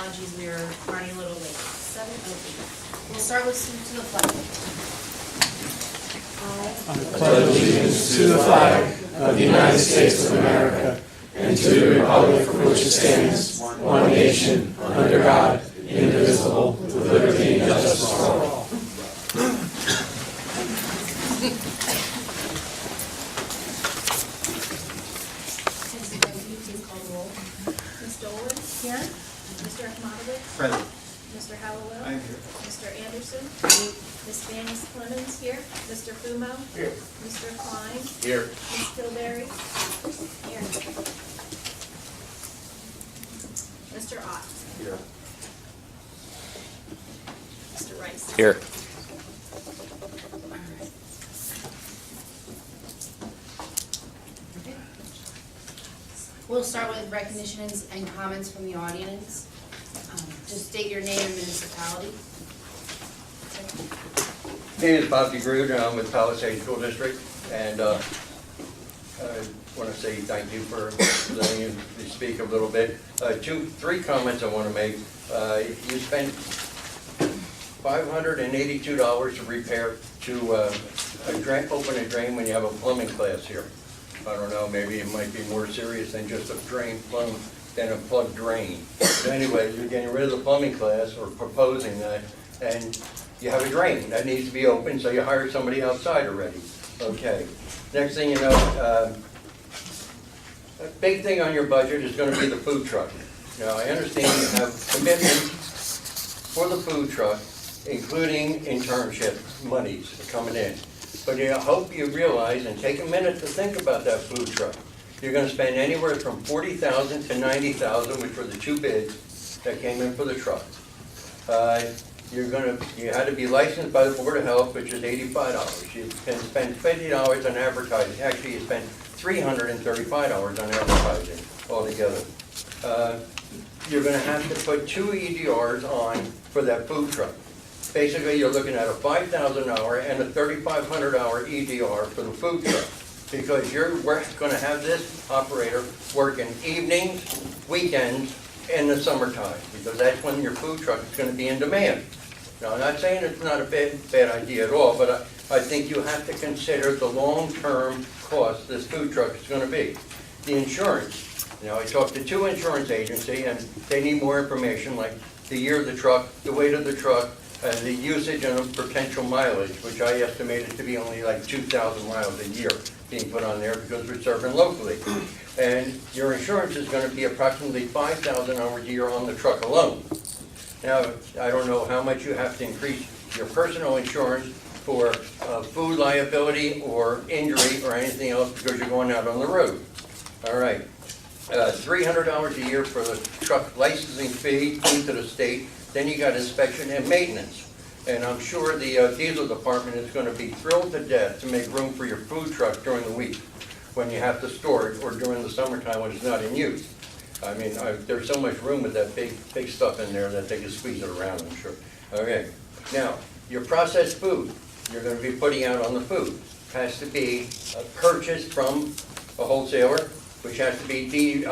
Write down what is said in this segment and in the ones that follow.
apologies, we were running a little late. 7:08. We'll start with salute to the flag. I pledge allegiance to the flag of the United States of America and to the republic for which it stands, one nation, under God, indivisible, with liberty and justice for all. Ms. Dolan? Here. Mr. Akhmatovich? Present. Mr. Hallowell? I'm here. Mr. Anderson? Ms. Fanny Clemens here. Mr. Fumo? Here. Mr. Klein? Here. Ms. Tilbury? Here. Mr. Ott? Here. Mr. Rice? Here. We'll start with recognitions and comments from the audience. Just state your name and municipality. My name is Bob DeGrood, and I'm with Palisades School District, and I want to say thank you for letting me speak a little bit. Three comments I want to make. You spent $582 to repair, open a drain when you have a plumbing class here. I don't know, maybe it might be more serious than just a than a plugged drain. So anyway, you're getting rid of the plumbing class, or proposing that, and you have a drain that needs to be open, so you hire somebody outside already. Okay. Next thing you know, a big thing on your budget is going to be the food truck. Now, I understand you have commitment for the food truck, including internship monies coming in. But I hope you realize and take a minute to think about that food truck. You're going to spend anywhere from $40,000 to $90,000, which were the two bids that came in for the truck. You had to be licensed by the Board of Health, which is $85. You can spend $50 on advertising. Actually, you spend $335 on advertising altogether. You're going to have to put 2 EDRs on for that food truck. Basically, you're looking at a $5,000 and a $3,500 EDR for the food truck, because we're going to have this operator working evenings, weekends, in the summertime, because that's when your food truck is going to be in demand. Now, I'm not saying it's not a bad idea at all, but I think you have to consider the long-term cost this food truck is going to be. The insurance. I talked to 2 insurance agencies, and they need more information, like the year of the truck, the weight of the truck, and the usage and the potential mileage, which I estimated to be only like 2,000 miles a year being put on there, because we're serving locally. And your insurance is going to be approximately 5,000 hours a year on the truck alone. Now, I don't know how much you have to increase your personal insurance for food liability or injury or anything else, because you're going out on the road. All right. $300 a year for the truck licensing fee into the state. Then you got inspection and maintenance. And I'm sure the diesel department is going to be thrilled to death to make room for your food truck during the week when you have to store it, or during the summertime when it's not in use. I mean, there's so much room with that big stuff in there that they can squeeze it around, I'm sure. Okay. Now, your processed food you're going to be putting out on the food has to be purchased from a wholesaler, which has to be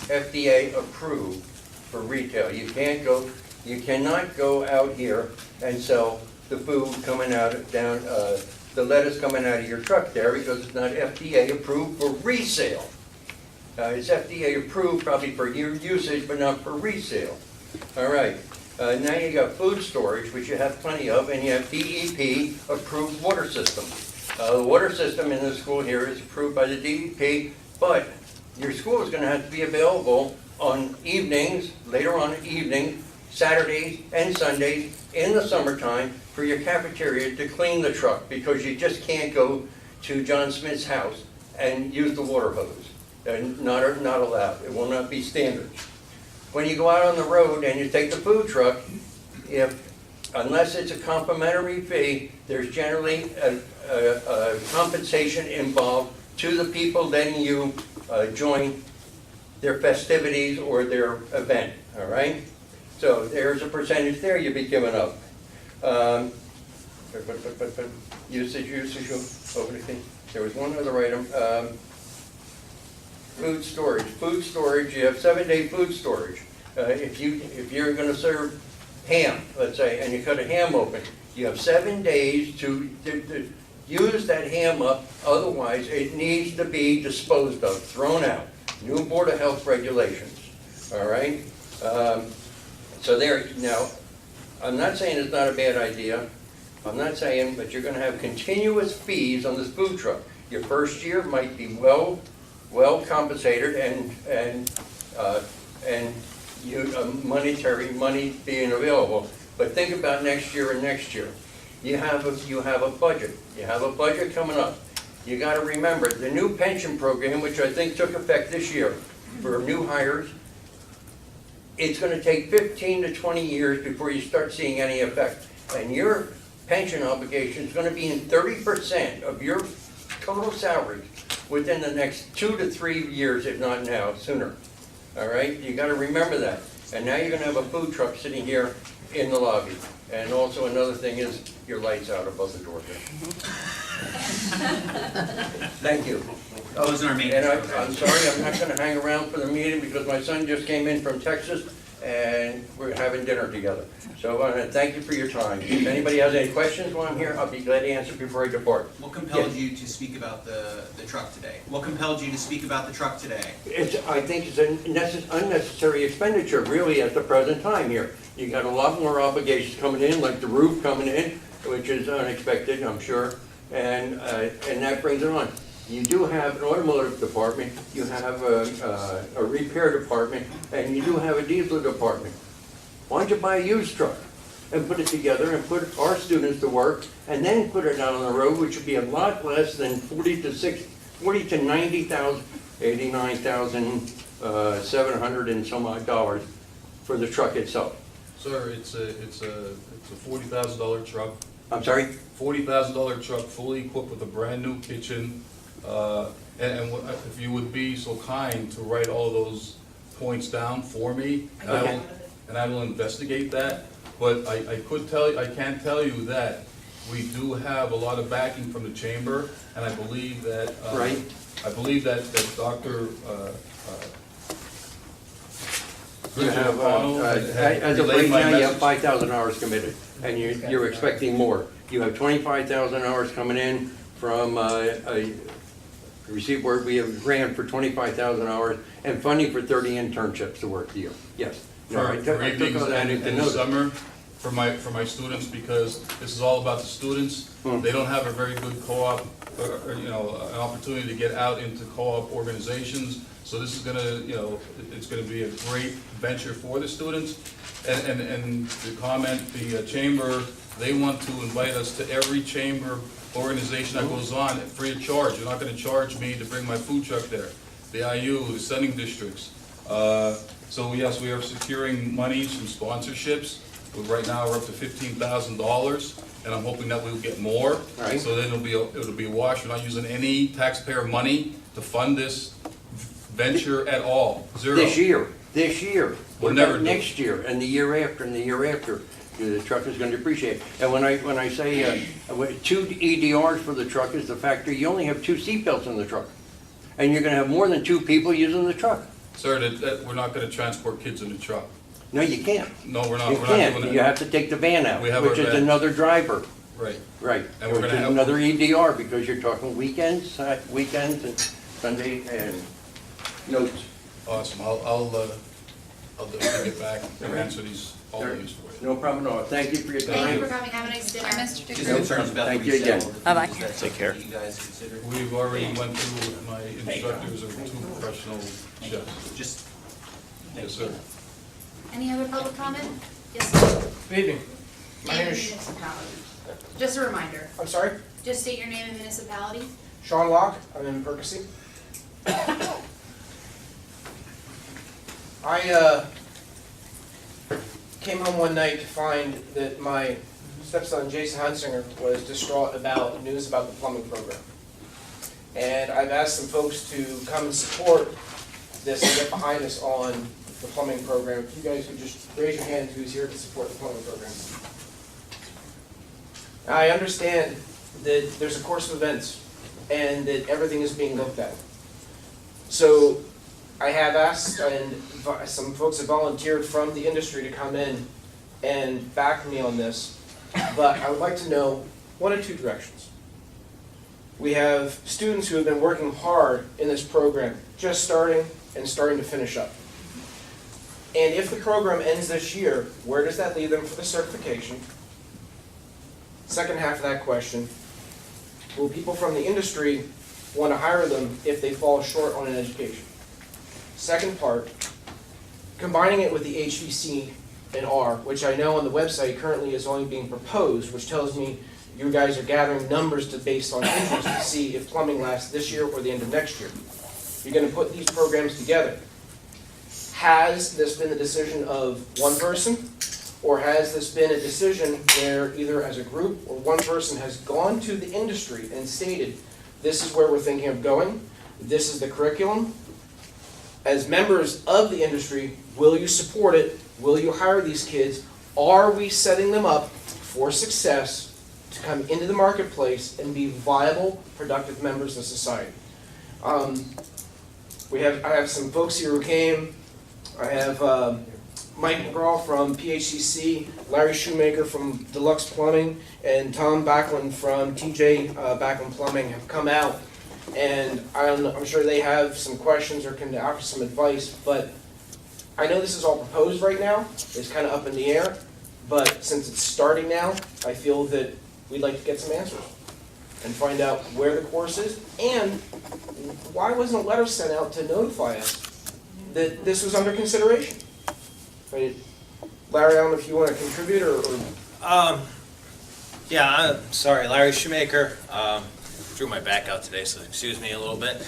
FDA approved for retail. You cannot go out here and sell the food coming out of the lettuce coming out of your truck there, because it's not FDA approved for resale. It's FDA approved probably for your usage, but not for resale. All right. Now you got food storage, which you have plenty of, and you have DEP approved water system. The water system in the school here is approved by the DEP, but your school is going to have to be available on evenings, later on evening, Saturdays and Sundays in the summertime for your cafeteria to clean the truck, because you just can't go to John Smith's house and use the water hose. Not allowed. It will not be standard. When you go out on the road and you take the food truck, unless it's a complimentary fee, there's generally a compensation involved to the people letting you join their festivities or their event, all right? So there's a percentage there you'll be giving up. Usage, over the thing. There was one other item. Food storage, you have 7-day food storage. If you're gonna serve ham, let's say, and you cut a ham open, you have 7 days to use that ham up, otherwise it needs to be disposed of, thrown out. New Board of Health regulations, all right? So there, now, I'm not saying it's not a bad idea. I'm not saying, but you're gonna have continuous fees on this food truck. Your first year might be well compensated and monetary money being available. But think about next year and next year. You have a budget. You have a budget coming up. You gotta remember, the new pension program, which I think took effect this year for new hires, it's gonna take 15 to 20 years before you start seeing any effect. And your pension obligation is gonna be in 30% of your total salary within the next 2 to 3 years, if not now, sooner. All right, you gotta remember that. And now you're gonna have a food truck sitting here in the lobby. And also another thing is your lights out above the door there. Thank you. Those are our main. And I'm sorry, I'm not gonna hang around for the meeting because my son just came in from Texas and we're having dinner together. So I wanna thank you for your time. If anybody has any questions while I'm here, I'll be glad to answer before I depart. What compelled you to speak about the truck today? What compelled you to speak about the truck today? I think it's an unnecessary expenditure, really, at the present time here. You got a lot more obligations coming in, like the roof coming in, which is unexpected, I'm sure, and that brings it on. You do have an automotive department, you have a repair department, and you do have a diesel department. Why don't you buy a used truck and put it together and put our students to work, and then put it out on the road, which would be a lot less than 40 to 90,000, 89,700 and some odd dollars for the truck itself. Sir, it's a $40,000 truck. I'm sorry? $40,000 truck, fully equipped with a brand new kitchen. And if you would be so kind to write all of those points down for me, and I will investigate that. But I can't tell you that we do have a lot of backing from the chamber, and I believe that. Right. I believe that Dr. You have, as of right now, you have 5,000 hours committed, and you're expecting more. You have 25,000 hours coming in from received word, we have grant for 25,000 hours and funding for 30 internships to work here. Yes. No, I took all that into in the notice. summer for my students, because this is all about the students. They don't have a very good co-op, or, an opportunity to get out into co-op organizations. So this is gonna, it's gonna be a great venture for the students. And to comment, the chamber, they want to invite us to every chamber organization that goes on free of charge. You're not gonna charge me to bring my food truck there. The IU, the sending districts. So yes, we are securing monies from sponsorships. Right now, we're up to $15,000, and I'm hoping that we'll get more. Right. So then it'll be a wash. We're not using any taxpayer money to fund this venture at all. Zero. This year. We'll never do it. Next year, and the year after, and the year after. The truck is going to depreciate. And when I say 2 EDRs for the truck is the factor, you only have 2 seatbelts in the truck. And you're going to have more than 2 people using the truck. Sir, we're not gonna transport kids in the truck. No, you can't. No, we're not. You We're not can't. doing You that. have to take the van out, We have which our is van. another driver. Right. Right. And we're Which gonna is have- another EDR, because you're talking weekends and Sunday and notes. Awesome. I'll definitely get back and answer all of these for you. No problem at all. Thank you for your Thank you for time. coming, have a nice dinner. Just concerns about Thank the you resale again. of the Bye-bye. vehicles that you guys consider. We've already went through with my instructors of 2 professional chefs. Just, Yes, sir. Any other public comment? Yes, sir. Good evening. My Name name and is, municipality. Just a reminder, I'm sorry, just state your name and municipality. Sean Locke, I'm in Percy. I came home one night to find that my stepson Jason Hunsinger was distraught about news about the plumbing program. And I've asked some folks to come and support this and get behind us on the plumbing program. If you guys could just raise your hand who's here to support the plumbing program. I understand that there's a course of events and that everything is being looked at. So I have asked, and some folks have volunteered from the industry to come in and back me on this, but I would like to know one of two directions. We have students who have been working hard in this program, just starting to finish up. And if the program ends this year, where does that leave them for the certification? Second half of that question, will people from the industry want to hire them if they fall short on an education? Second part, combining it with the HVC and R, which I know on the website currently is only being proposed, which tells me you guys are gathering numbers based on interest to see if plumbing lasts this year or the end of next year. You're going to put these programs together. Has this been the decision of one person, or has this been a decision where either as a group or one person has gone to the industry and stated, this is where we're thinking of going, this is the curriculum? As members of the industry, will you support it? Will you hire these kids? Are we setting them up for success to come into the marketplace and be viable, productive members of society? I have some folks here who came. I have Mike McGraw from PHCC, Larry Shoemaker from Deluxe Plumbing, and Tom Backlund from TJ Backlund Plumbing have come out. And I'm sure they have some questions or can offer some advice, but I know this is all proposed right now. It's kind of up in the air, but since it's starting now, I feel that we'd like to get some answers and find out where the course is, and why wasn't a letter sent out to notify us that this was under consideration? Right. Larry, I don't know if you want to contribute or Yeah, I'm sorry, Larry Shoemaker. Drew my back out today, so excuse me a little bit.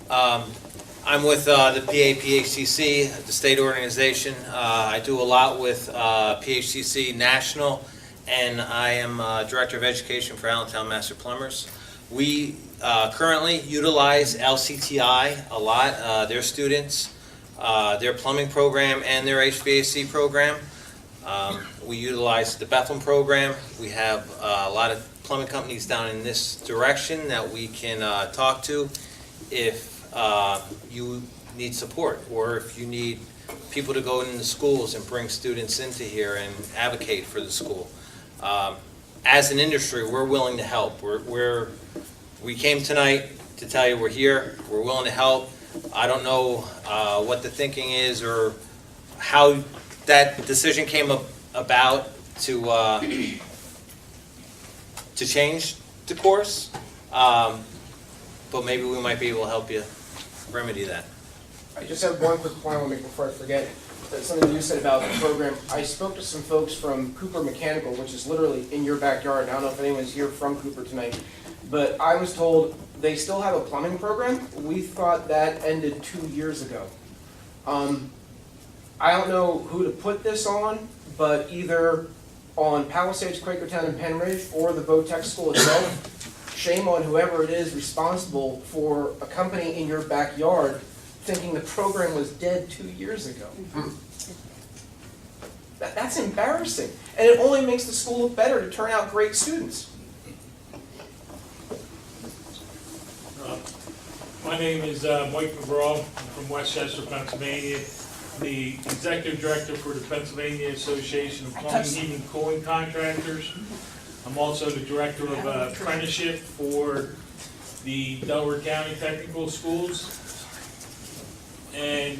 I'm with the PHCC, the state organization. I do a lot with PHCC National, and I am Director of Education for Allentown Master Plumbers. We currently utilize LCTI a lot, their students, their plumbing program and their HVAC program. We utilize the Bethlehem program. We have a lot of plumbing companies down in this direction that we can talk to if you need support, or if you need people to go into schools and bring students into here and advocate for the school. As an industry, we're willing to help. We came tonight to tell you we're here, we're willing to help. I don't know what the thinking is or how that decision came about to change the course, but maybe we might be able to help you remedy that. I just have one quick point I want to make before I forget. Something you said about the program. I spoke to some folks from Cooper Mechanical, which is literally in your backyard. I don't know if anyone's here from Cooper tonight, but I was told they still have a plumbing program. We thought that ended 2 years ago. I don't know who to put this on, but either on Palisades, Quakertown, and Pennridge, or the Votech School itself, shame on whoever it is responsible for a company in your backyard thinking the program was dead 2 years ago. That's embarrassing. And it only makes the school look better to turn out great students. My name is Mike McGraw. I'm from Westchester, Pennsylvania. The Executive Director for the Pennsylvania Association of Plumbing, Heating, and Cooling Contractors. I'm also the Director of Apprenticeship for the Delaware County Technical Schools. And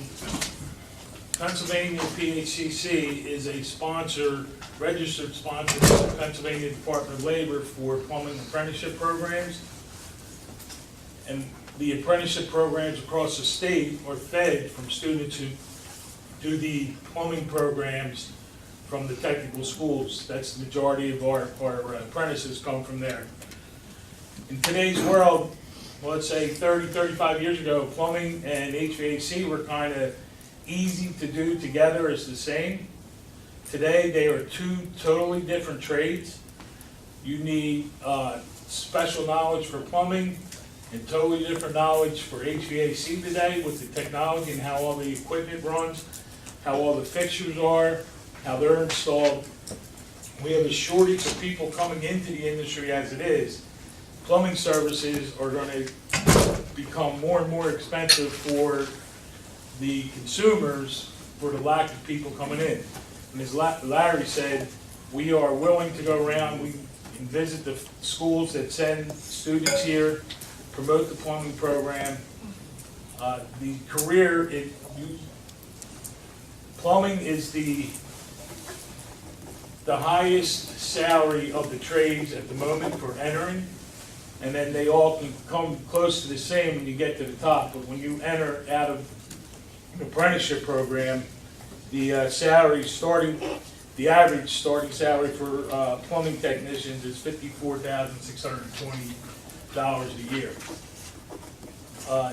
Pennsylvania PHCC is a sponsor, registered sponsor of the Pennsylvania Department of Labor for plumbing apprenticeship programs. And the apprenticeship programs across the state are fed from students who do the plumbing programs from the technical schools. That's the majority of our apprentices come from there. In today's world, well, let's say 30, 35 years ago, plumbing and HVAC were kind of easy to do together as the same. Today, they are two totally different trades. You need special knowledge for plumbing and totally different knowledge for HVAC today with the technology and how all the equipment runs, how all the fixtures are, how they're installed. We have a shortage of people coming into the industry as it is. Plumbing services are going to become more and more expensive for the consumers for the lack of people coming in. And as Larry said, we are willing to go around, we can visit the schools that send students here, promote the plumbing program. The career, plumbing is the highest salary of the trades at the moment for entering, and then they all can come close to the same when you get to the top. But when you enter out of the apprenticeship program, the salary starting, the average starting salary for plumbing technicians is $54,620 a year.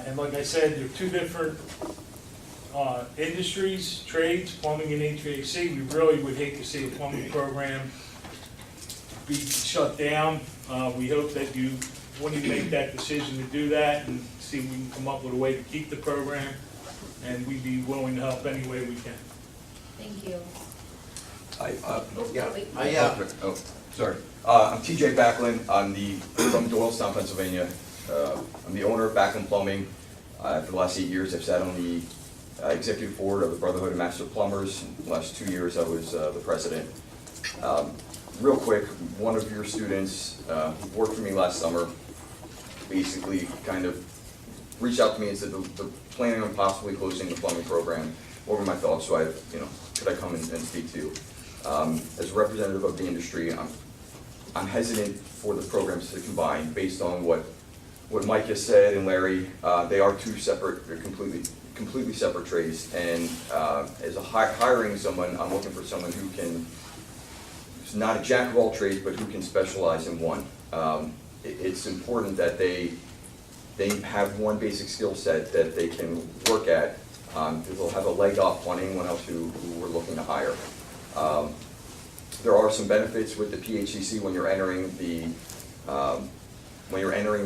And like I said, there are two different industries, trades, plumbing and HVAC. We really would hate to see a plumbing program be shut down. We hope that you, when you make that decision to do that, and see if we can come up with a way to keep the program, and we'd be willing to help any way we can. Thank you. Sorry. I'm TJ Backlund. I'm from Doylestown, Pennsylvania. I'm the owner of Backlund Plumbing. For the last 8 years, I've sat on the executive board of the Brotherhood of Master Plumbers. In the last 2 years, I was the president. Real quick, one of your students who worked for me last summer basically kind of reached out to me and said they're planning on possibly closing the plumbing program. What were my thoughts? So could I come and speak to you? As a representative of the industry, I'm hesitant for the programs to combine based on what Mike has said and Larry. They are two separate, they're completely separate trades. And as hiring someone, I'm looking for someone who's not a jack of all trades, but who can specialize in one. It's important that they have one basic skill set that they can work at. They'll have a leg off on anyone else who we're looking to hire. There are some benefits with the PHCC when you're entering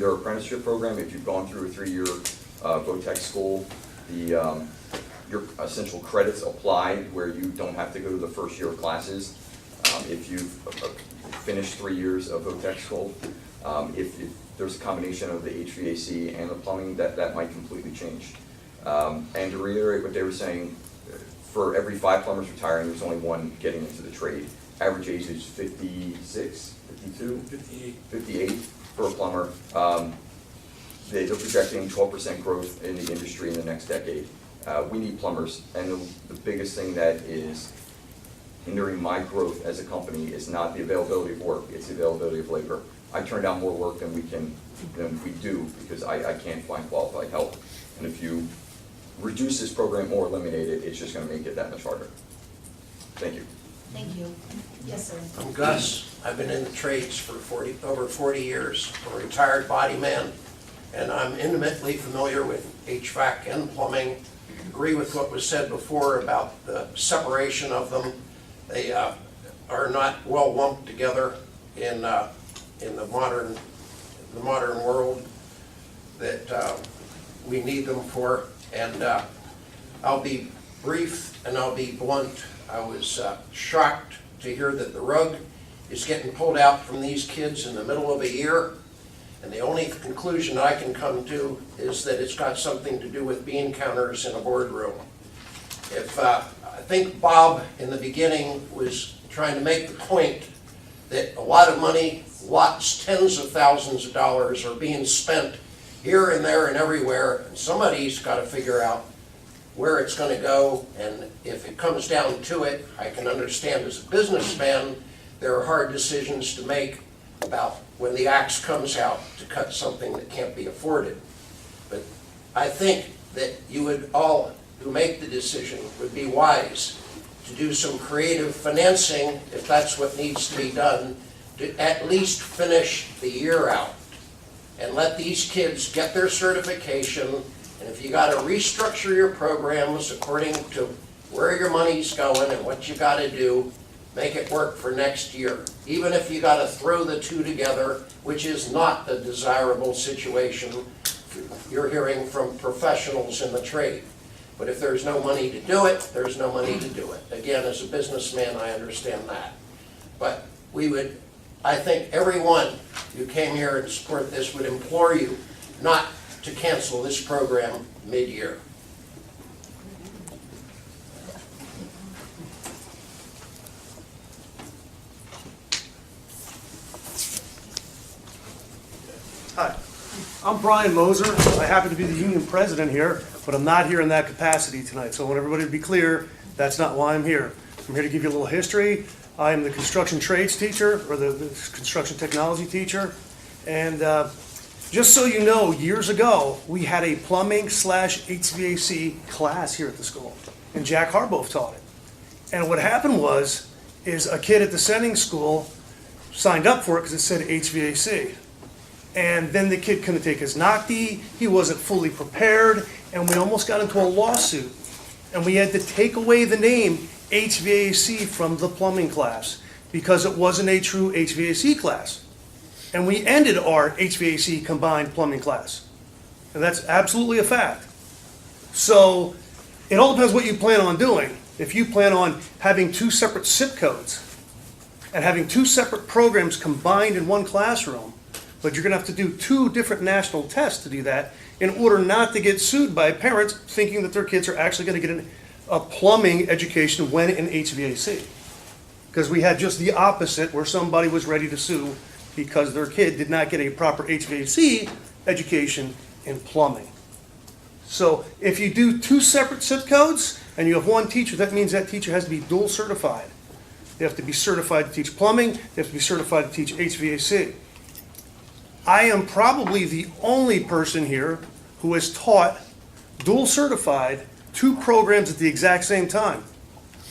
their apprenticeship program. If you've gone through a 3-year VOTEC school, your essential credits apply where you don't have to go to the first year of classes. If you've finished 3 years of VOTEC school, if there's a combination of the HVAC and the plumbing, that might completely change. And to reiterate what they were saying, for every 5 plumbers retiring, there's only 1 getting into the trade. Average age is 56, 52? 58 for a plumber. They're projecting 12% growth in the industry in the next decade. We need plumbers, and the biggest thing that is hindering my growth as a company is not the availability of work, it's the availability of labor. I turn down more work than we do because I can't find qualified help. And if you reduce this program or eliminate it, it's just going to make it that much harder. Thank you. Thank you. Yes, sir. I'm Gus. I've been in the trades for over 40 years. I'm a retired body man, and I'm intimately familiar with HVAC and plumbing. Agree with what was said before about the separation of them. They are not well lumped together in the modern world that we need them for. And I'll be brief and I'll be blunt. I was shocked to hear that the rug is getting pulled out from these kids in the middle of a year. And the only conclusion I can come to is that it's got something to do with bean counters in a boardroom. I think Bob in the beginning was trying to make the point that a lot of money, tens of thousands of dollars are being spent here and there and everywhere, and somebody's got to figure out where it's going to go. And if it comes down to it, I can understand as a businessman, there are hard decisions to make about when the axe comes out to cut something that can't be afforded. But I think that you would all who make the decision would be wise to do some creative financing, if that's what needs to be done, to at least finish the year out and let these kids get their certification. And if you got to restructure your programs according to where your money's going and what you got to do, make it work for next year. Even if you got to throw the two together, which is not the desirable situation you're hearing from professionals in the trade. But if there's no money to do it, there's no money to do it. Again, as a businessman, I understand that. But I think everyone who came here and support this would implore you not to cancel this program mid-year. I'm Brian Moser. I happen to be the union president here, but I'm not here in that capacity tonight. So I want everybody to be clear, that's not why I'm here. I'm here to give you a little history. I am the construction trades teacher, or the construction technology teacher. And just so you know, years ago, we had a plumbing/HVAC class here at the school, and Jack Harbaugh taught it. And what happened is a kid at the sending school signed up for it because it said HVAC. And then the kid couldn't take his NOCD, he wasn't fully prepared, and we almost got into a lawsuit. And we had to take away the name HVAC from the plumbing class because it wasn't a true HVAC class. And we ended our HVAC combined plumbing class. And that's absolutely a fact. So it all depends what you plan on doing. If you plan on having two separate zip codes and having two separate programs combined in one classroom, but you're going to have to do two different national tests to do that in order not to get sued by parents thinking that their kids are actually going to get a plumbing education when in HVAC. Because we had just the opposite, where somebody was ready to sue because their kid did not get a proper HVAC education in plumbing. So if you do two separate zip codes and you have one teacher, that means that teacher has to be dual certified. They have to be certified to teach plumbing, they have to be certified to teach HVAC. I am probably the only person here who has taught dual certified two programs at the exact same time.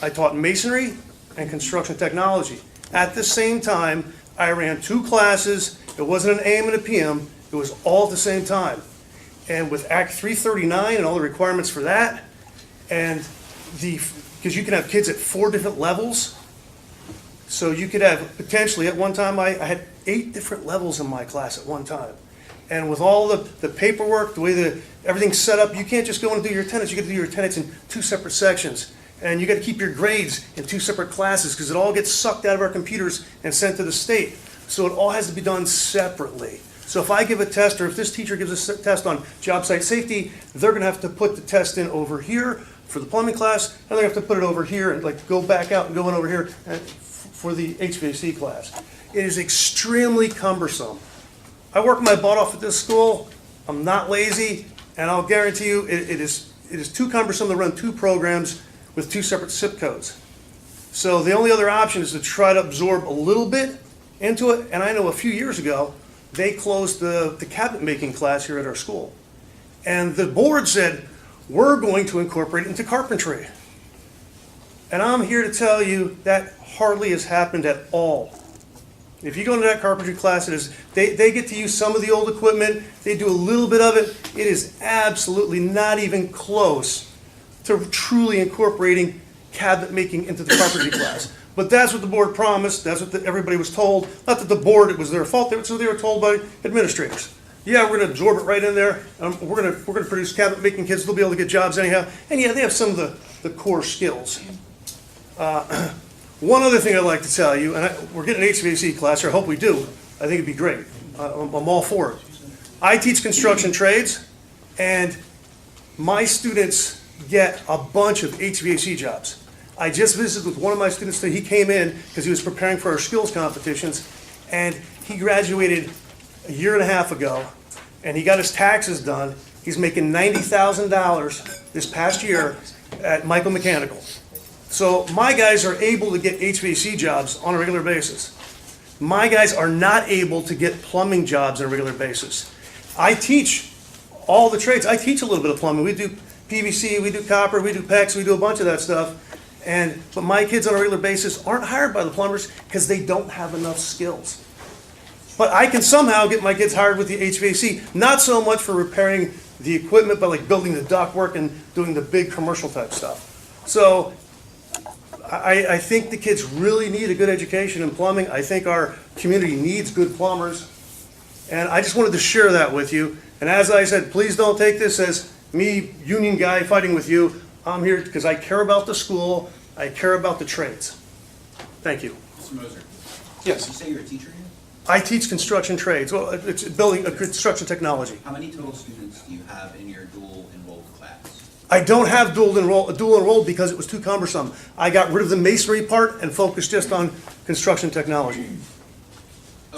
I taught masonry and construction technology. At the same time, I ran two classes. It wasn't an AM and a PM. It was all at the same time. And with Act 339 and all the requirements for that, and because you can have kids at 4 different levels, so you could have potentially at one time, I had 8 different levels in my class at one time. And with all the paperwork, the way everything's set up, you can't just go and do your attendance. You got to do your attendance in 2 separate sections. And you got to keep your grades in 2 separate classes because it all gets sucked out of our computers and sent to the state. So it all has to be done separately. So if I give a test, or if this teacher gives a test on job site safety, they're going to have to put the test in over here for the plumbing class, and they're going to have to put it over here and like go back out and go in over here for the HVAC class. It is extremely cumbersome. I work my butt off at this school. I'm not lazy, and I'll guarantee you it is too cumbersome to run 2 programs with 2 separate zip codes. So the only other option is to try to absorb a little bit into it, and I know a few years ago, they closed the cabinet making class here at our school. And the board said, we're going to incorporate it into carpentry. And I'm here to tell you that hardly has happened at all. If you go into that carpentry class, they get to use some of the old equipment, they do a little bit of it. It is absolutely not even close to truly incorporating cabinet making into the carpentry class. But that's what the board promised, that's what everybody was told. Not that the board, it was their fault, so they were told by administrators. Yeah, we're gonna absorb it right in there, we're gonna produce cabinet making kids, they'll be able to get jobs anyhow. And yeah, they have some of the core skills. One other thing I'd like to tell you, and we're getting an HVAC class, or I hope we do, I think it'd be great. I'm all for it. I teach construction trades, and my students get a bunch of HVAC jobs. I just visited with one of my students today. He came in because he was preparing for our skills competitions, and he graduated a year and a half ago, and he got his taxes done. He's making $90,000 this past year at Michael Mechanical. So my guys are able to get HVAC jobs on a regular basis. My guys are not able to get plumbing jobs on a regular basis. I teach all the trades. I teach a little bit of plumbing. We do PVC, we do copper, we do PEX, we do a bunch of that stuff. But my kids on a regular basis aren't hired by the plumbers because they don't have enough skills. But I can somehow get my kids hired with the HVAC, not so much for repairing the equipment, but like building the ductwork and doing the big commercial type stuff. So I think the kids really need a good education in plumbing. I think our community needs good plumbers. And I just wanted to share that with you. And as I said, please don't take this as me, union guy, fighting with you. I'm here because I care about the school. I care about the trades. Thank you. Mr. Moser. Yes. Did you say you're a teacher here? I teach construction trades. Well, it's building construction technology. How many total students do you have in your dual enrolled class? I don't have dual enrolled because it was too cumbersome. I got rid of the masonry part and focused just on construction technology.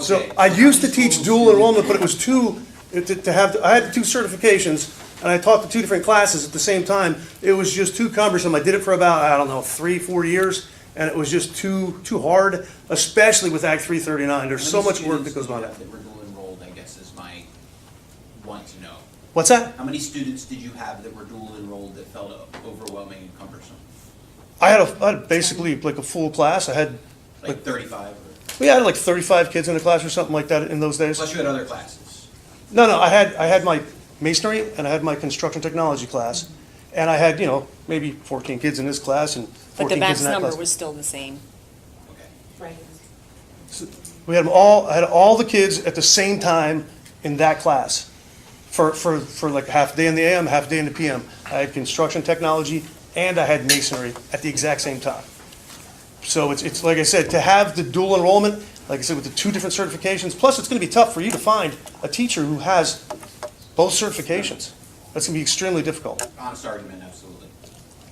So Okay, I how used to many teach total dual students- enrollment, but it was too I had 2 certifications, and I taught the 2 different classes at the same time. It was just too cumbersome. I did it for about, I don't know, 3-4 years, and it was just too hard, especially with Act 339. There's so much work that goes on that. That were dual enrolled, I guess, is my want to know. What's that? How many students did you have that were dual enrolled that felt overwhelming and cumbersome? I had basically like a full class. I had, Like 35? we had like 35 kids in the class or something like that in those days. Plus you had other classes? No, I had my masonry and I had my construction technology class. And I had, maybe 14 kids in this class and But the 14 kids max in that number class. was still the same. Okay. Right. We had them all, I had all the kids at the same time in that class for like half a day in the AM, half a day in the PM. I had construction technology and I had masonry at the exact same time. So it's like I said, to have the dual enrollment, like I said, with the 2 different certifications, plus it's gonna be tough for you to find a teacher who has both certifications. That's gonna be extremely difficult, Honest argument, absolutely.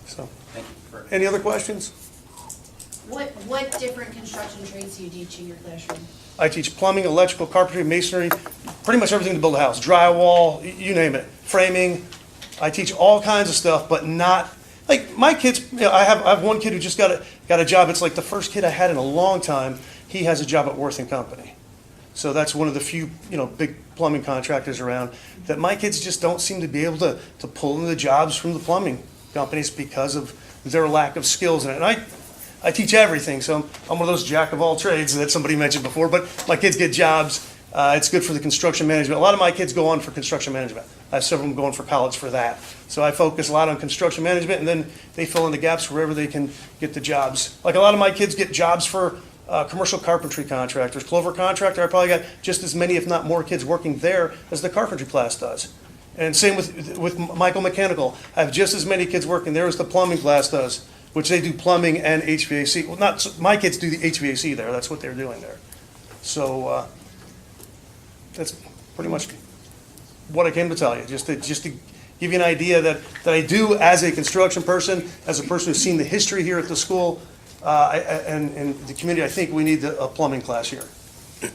so. Thank you for. Any other questions? What different construction trades do you teach in your classroom? I teach plumbing, electrical, carpentry, masonry, pretty much everything to build a house, drywall, you name it, framing. I teach all kinds of stuff, but not, like, my kids, I have one kid who just got a job. It's like the first kid I had in a long time. He has a job at Worth & Company. So that's one of the few, big plumbing contractors around that my kids just don't seem to be able to pull in the jobs from the plumbing companies because of their lack of skills in it. And I teach everything, so I'm one of those jack of all trades that somebody mentioned before, but my kids get jobs. It's good for the construction management. A lot of my kids go on for construction management. I have several of them going for college for that. So I focus a lot on construction management, and then they fill in the gaps wherever they can get the jobs. Like a lot of my kids get jobs for commercial carpentry contractors. Clover Contractor, I probably got just as many, if not more, kids working there as the carpentry class does. And same with Michael Mechanical. I have just as many kids working there as the plumbing class does, which they do plumbing and HVAC. Well, my kids do the HVAC there. That's what they're doing there. So that's pretty much what I came to tell you, just to give you an idea that I do as a construction person, as a person who's seen the history here at the school, and the community. I think we need a plumbing class here.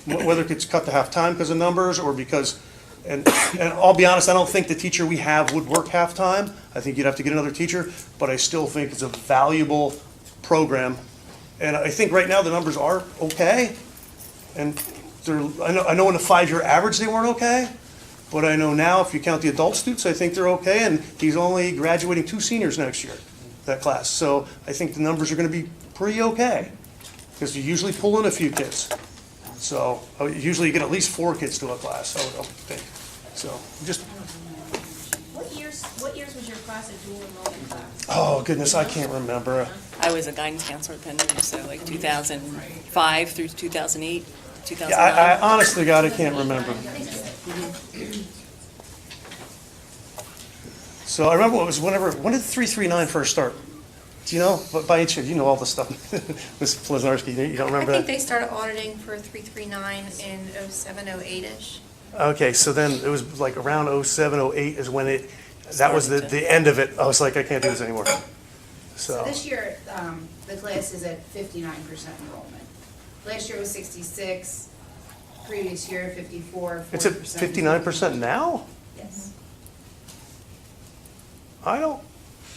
Whether it's cut to half-time because of numbers or because, and I'll be honest, I don't think the teacher we have would work half-time. I think you'd have to get another teacher, but I still think it's a valuable program. And I think right now the numbers are okay. And I know in the 5-year average they weren't okay, but I know now if you count the adult students, I think they're okay. And he's only graduating 2 seniors next year, that class. So I think the numbers are going to be pretty okay because you usually pull in a few kids. So usually you get at least 4 kids to a class, I would think. So just. What years was your class a dual enrollment class? Oh goodness, I can't remember. I was a guidance counselor at Pennridge, so like 2005 through 2008, 2009. Yeah, I honestly, God, I can't remember. So I remember it was when did 339 first start? Do you know? But by any chance, you know all the stuff. Ms. Plazarski, you don't remember I think that? they started auditing for 339 in 07, 08-ish. Okay, so then it was like around 07, 08 is when that was the end of it. I was like, I can't do this anymore. So this year, the class is at 59% enrollment. Last year was 66, previous year 54, 40%. It's at 59% now? Yes. I don't.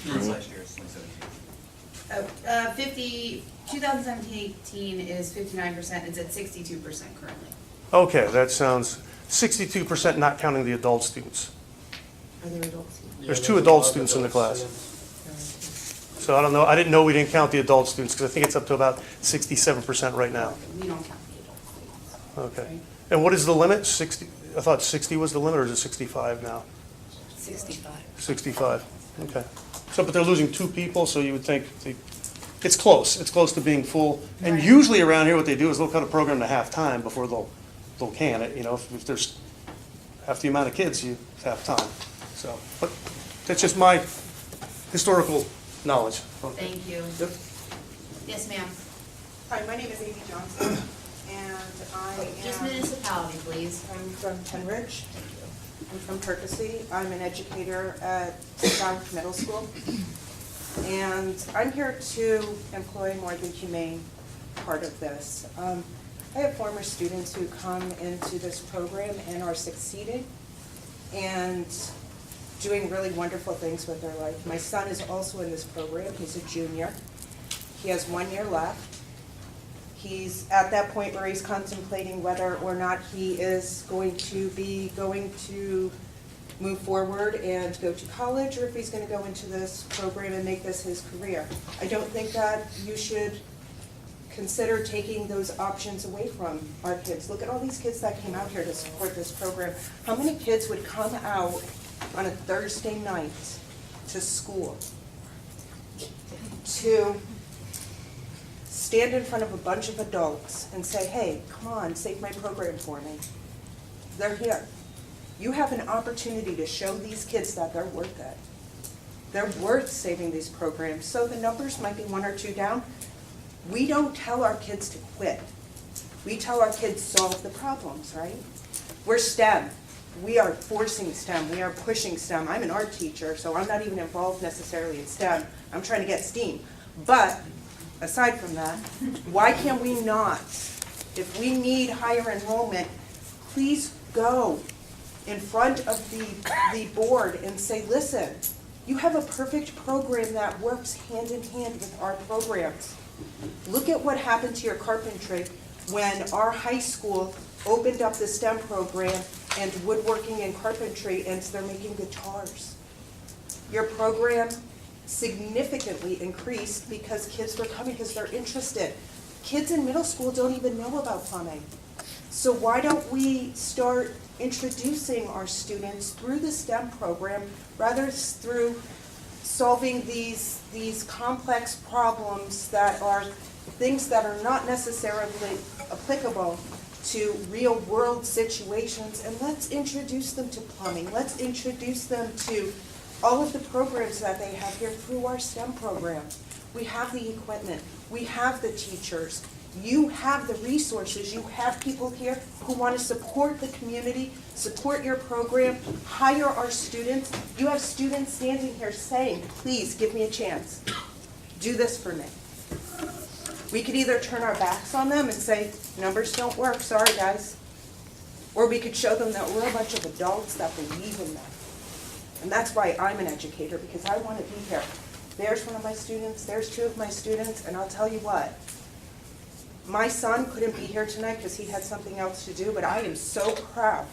Last year, it's 2017. 2017-18 is 59%, it's at 62% currently. Okay, that sounds 62% not counting the adult students. Are there adults? There's 2 adult students in the class. So I don't know, I didn't know we didn't count the adult students because I think it's up to about 67% right now. We don't count the adult students. Okay. Right. And what is the limit? 60, I thought 60 was the limit, or is it 65 now? 65. 65, okay. So, but they're losing 2 people, so you would think it's close to being full. And Right. usually around here, what they do is they'll cut a program to half-time before they'll can it, if there's half the amount of kids, you have time. So, but that's just my historical knowledge. Thank you. Yep. Yes, ma'am. Hi, my name is Amy Johnson, and I Just am, municipality, please. I'm from Pennridge. I'm from Percy. I'm an educator at South Middle School. And I'm here to employ more the humane part of this. I have former students who come into this program and are succeeding and doing really wonderful things with their life. My son is also in this program. He's a junior. He has 1 year left. He's at that point where he's contemplating whether or not he is going to move forward and go to college, or if he's going to go into this program and make this his career. I don't think that you should consider taking those options away from our kids. Look at all these kids that came out here to support this program. How many kids would come out on a Thursday night to school to stand in front of a bunch of adults and say, hey, come on, save my program for me? They're here. You have an opportunity to show these kids that they're worth it. They're worth saving these programs. So the numbers might be 1 or 2 down. We don't tell our kids to quit. We tell our kids solve the problems, right? We're STEM. We are forcing STEM. We are pushing STEM. I'm an art teacher, so I'm not even involved necessarily in STEM. I'm trying to get STEAM. But aside from that, why can we not? If we need higher enrollment, please go in front of the board and say, listen, you have a perfect program that works hand in hand with our programs. Look at what happened to your carpentry when our high school opened up the STEM program and woodworking and carpentry, and they're making guitars. Your program significantly increased because kids were coming because they're interested. Kids in middle school don't even know about plumbing. So why don't we start introducing our students through the STEM program rather through solving these complex problems that are things that are not necessarily applicable to real world situations, and let's introduce them to plumbing. Let's introduce them to all of the programs that they have here through our STEM program. We have the equipment, we have the teachers, you have the resources, you have people here who want to support the community, support your program, hire our students. You have students standing here saying, please give me a chance. Do this for me. We could either turn our backs on them and say, numbers don't work, sorry guys. Or we could show them that we're a bunch of adults that believe in them. And that's why I'm an educator, because I want to be here. There's one of my students, there's 2 of my students, and I'll tell you what. My son couldn't be here tonight because he had something else to do, but I am so proud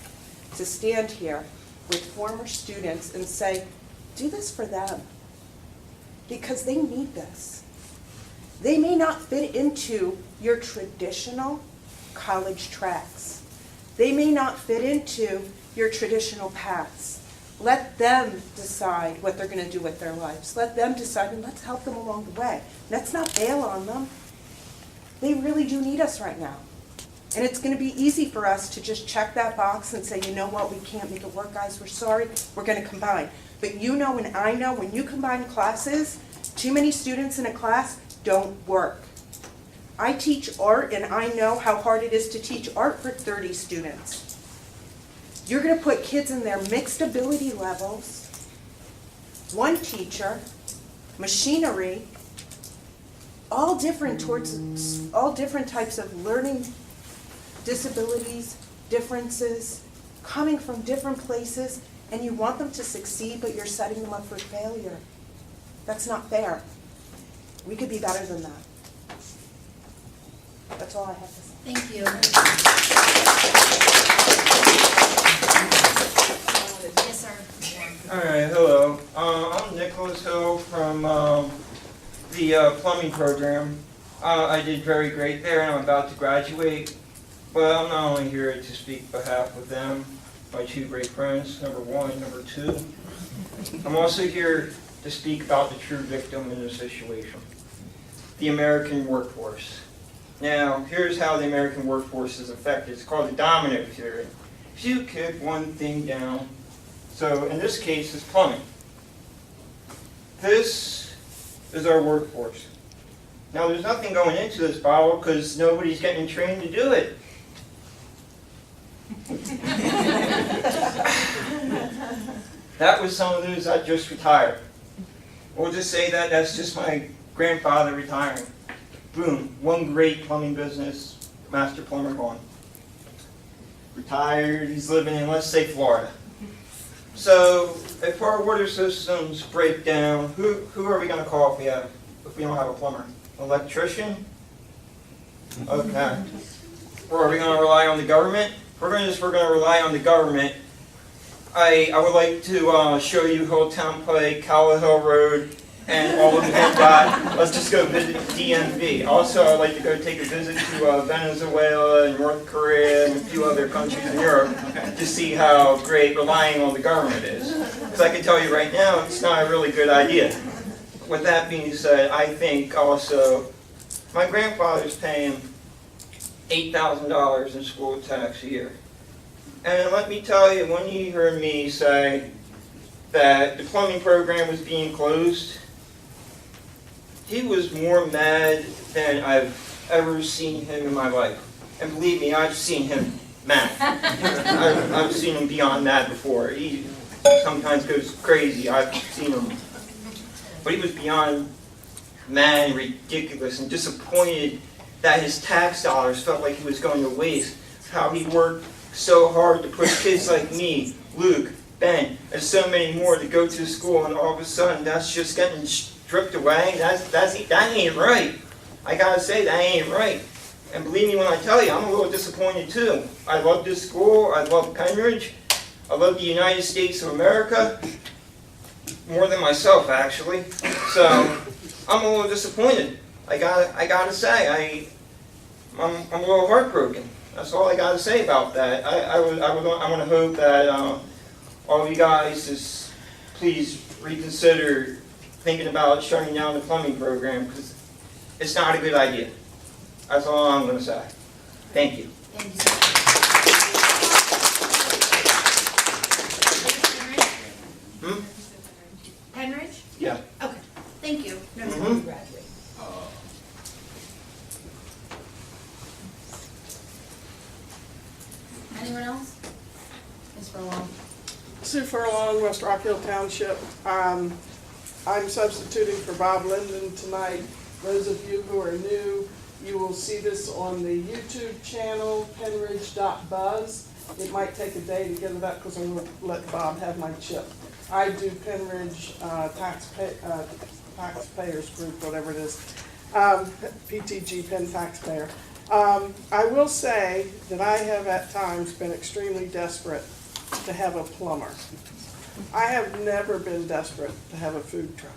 to stand here with former students and say, do this for them. Because they need this. They may not fit into your traditional college tracks. They may not fit into your traditional paths. Let them decide what they're going to do with their lives. Let them decide, and let's help them along the way. Let's not bail on them. They really do need us right now. And it's going to be easy for us to just check that box and say, you know what, we can't make it work, guys. We're sorry. We're going to combine. But you know and I know when you combine classes, too many students in a class don't work. I teach art, and I know how hard it is to teach art for 30 students. You're going to put kids in their mixed ability levels, one teacher, machinery, all different types of learning disabilities, differences, coming from different places, and you want them to succeed, but you're setting them up for failure. That's not fair. We could be better than that. That's all I have to say. Thank you. Yes, sir. All right, hello. I'm Nicholas Hill from the plumbing program. I did very great there, and I'm about to graduate. But I'm not only here to speak on behalf of them, my 2 great friends, number 1, number 2. I'm also here to speak about the true victim in this situation, the American workforce. Now, here's how the American workforce is affected. It's called the domino theory. If you kick one thing down, so in this case, it's plumbing. This is our workforce. Now, there's nothing going into this bottle because nobody's getting trained to do it. That was some of those that just retired. We'll just say that that's just my grandfather retiring. Boom, one great plumbing business, master plumber gone. Retired, he's living in, let's say, Florida. So if our water systems break down, who are we gonna call if we don't have a plumber? Electrician? Okay. Or are we gonna rely on the government? If we're gonna rely on the government, I would like to show you Hilltown Pike, Cowell Hill Road, and all of PennDOT. Let's just go visit DMV. Also, I'd like to go take a visit to Venezuela and North Korea and a few other countries in Europe to see how great relying on the government is. Because I can tell you right now, it's not a really good idea. With that being said, I think also, my grandfather's paying $8,000 in school tax a year. And let me tell you, when he heard me say that the plumbing program was being closed, he was more mad than I've ever seen him in my life. And believe me, I've seen him mad. I've seen him beyond mad before. He sometimes goes crazy. I've seen him. But he was beyond mad and ridiculous and disappointed that his tax dollars felt like he was going to waste. How he worked so hard to push kids like me, Luke, Ben, and so many more to go to school, and all of a sudden that's just getting stripped away. That ain't right. I gotta say, that ain't right. And believe me when I tell you, I'm a little disappointed too. I love this school, I love Pennridge, I love the United States of America, more than myself actually. So, I'm a little disappointed. I gotta say, I'm a little heartbroken. That's all I gotta say about that. I want to hope that all of you guys just please reconsider thinking about shutting down the plumbing program, because it's not a good idea. That's all I'm going to say. Thank you. Thank you. Pennridge? Yeah. Okay, thank you. No, Mhm. graduate. Anyone else? Ms. Furlong? Sue Furlong, West Rock Hill Township. I'm substituting for Bob Linden tonight. Those of you who are new, you will see this on the YouTube channel, Pennridge.buzz. It might take a day to get it up because I'm going to let Bob have my chip. I do Pennridge Taxpayers Group, whatever it is, PTG, Penn Taxpayer. I will say that I have at times been extremely desperate to have a plumber. I have never been desperate to have a food truck.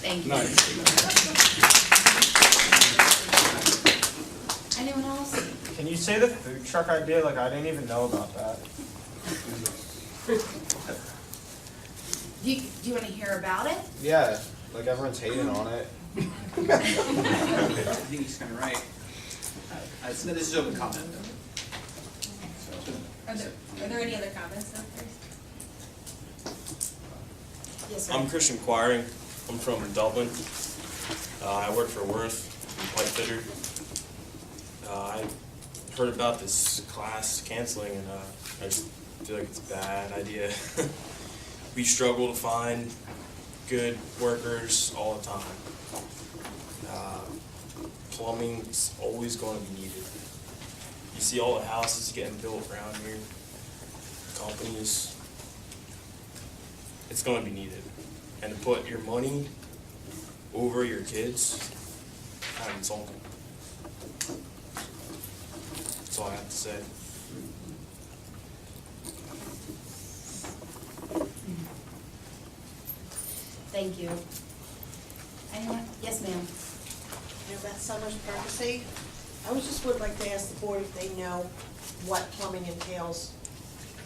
Thank you. Anyone else? Can you say the food truck idea? Like, I didn't even know about that. Do you want to hear about it? Yeah, like everyone's hating on it. I think he's kind of right. This is open comment. Are there any other comments out there? Yes, sir. I'm Christian Quiring. I'm from Dublin. I work for Worth, I'm a pipe fitter. I heard about this class canceling, and I just feel like it's a bad idea. We struggle to find good workers all the time. Plumbing's always going to be needed. You see all the houses getting built around here, companies. It's going to be needed. And to put your money over your kids, kind of insulting. That's all I have to say. Thank you. Anyone? Yes, ma'am. Beth Summers, Courtesy. I just would like to ask the board if they know what plumbing entails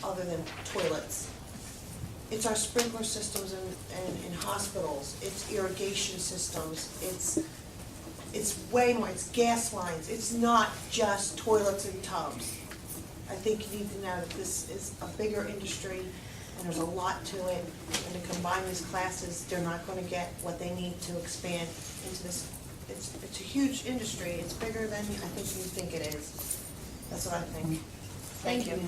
other than toilets. It's our sprinkler systems in hospitals, it's irrigation systems, it's way more, it's gas lines, it's not just toilets and tubs. I think you need to know that this is a bigger industry and there's a lot to it, and to combine these classes, they're not gonna get what they need to expand into this. It's a huge industry, it's bigger than I think you think it is. That's what I think. Thank you.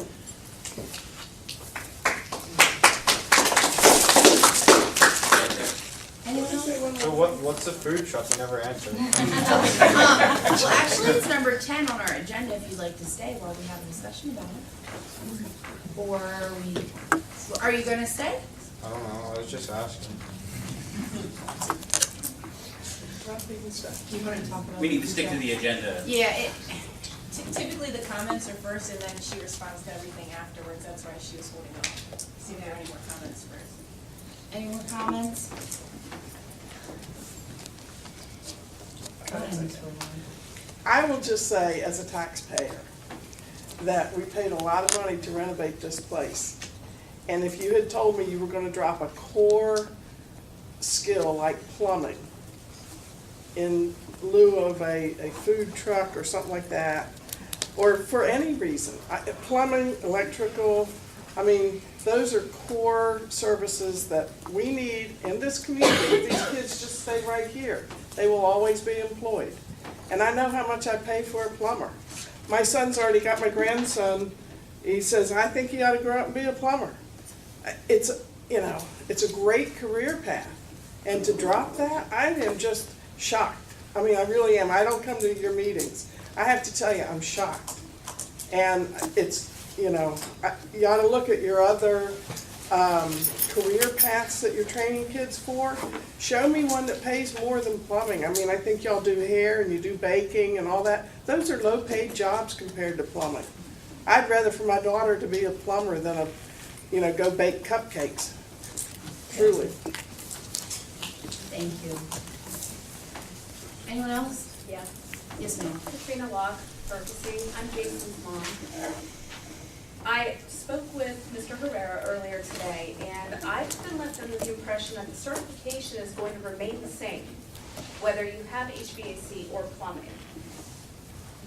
Anyone else? So what's a food truck? You never answered. Well, actually, it's number 10 on our agenda if you'd like to stay while we have a discussion about it. Or are you gonna stay? I don't know, I was just asking. You wanna talk about We need to stick to the agenda. Yeah, Typically, the comments are first, and then she responds to everything afterwards. That's why she was holding off. See if there are any more comments first. any more comments? Go ahead, Ms. Williams. I will just say, as a taxpayer, that we paid a lot of money to renovate this place. And if you had told me you were gonna drop a core skill like plumbing in lieu of a food truck or something like that, or for any reason, plumbing, electrical, I mean, those are core services that we need in this community. If these kids just stay right here, they will always be employed. And I know how much I pay for a plumber. My son's already got my grandson, he says, I think he ought to grow up and be a plumber. It's, you know, it's a great career path. And to drop that, I am just shocked. I mean, I really am. I don't come to your meetings. I have to tell you, I'm shocked. And it's, you know, you ought to look at your other career paths that you're training kids for. Show me one that pays more than plumbing. I mean, I think y'all do hair and you do baking and all that. Those are low-paid jobs compared to plumbing. I'd rather for my daughter to be a plumber than a, you know, go bake cupcakes. Truly. Thank you. Anyone else? Yeah. Yes, ma'am. Katrina Locke, purchasing. I'm Jason's mom. I spoke with Mr. Herrera earlier today, and I've been left under the impression that the certification is going to remain the same, whether you have HVAC or plumbing.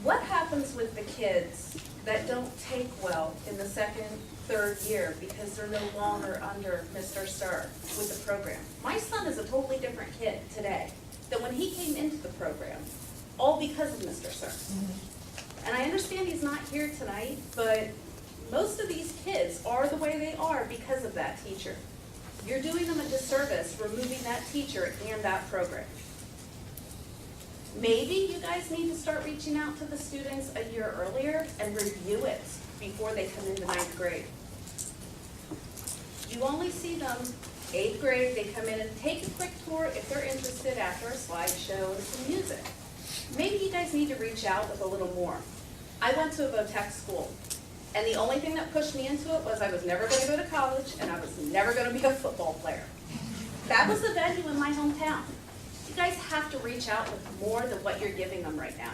What happens with the kids that don't take well in the second, third year because they're no longer under Mr. Sir with the program? My son is a totally different kid today than when he came into the program, all because of Mr. Sir. And I understand he's not here tonight, but most of these kids are the way they are because of that teacher. You're doing them a disservice removing that teacher and that program. Maybe you guys need to start reaching out to the students a year earlier and review it before they come into 9th grade. You only see them 8th grade, they come in and take a quick tour if they're interested after a slideshow and some music. Maybe you guys need to reach out with a little more. I went to a VOTEC school, and the only thing that pushed me into it was I was never going to go to college and I was never going to be a football player. That was the venue in my hometown. You guys have to reach out with more than what you're giving them right now.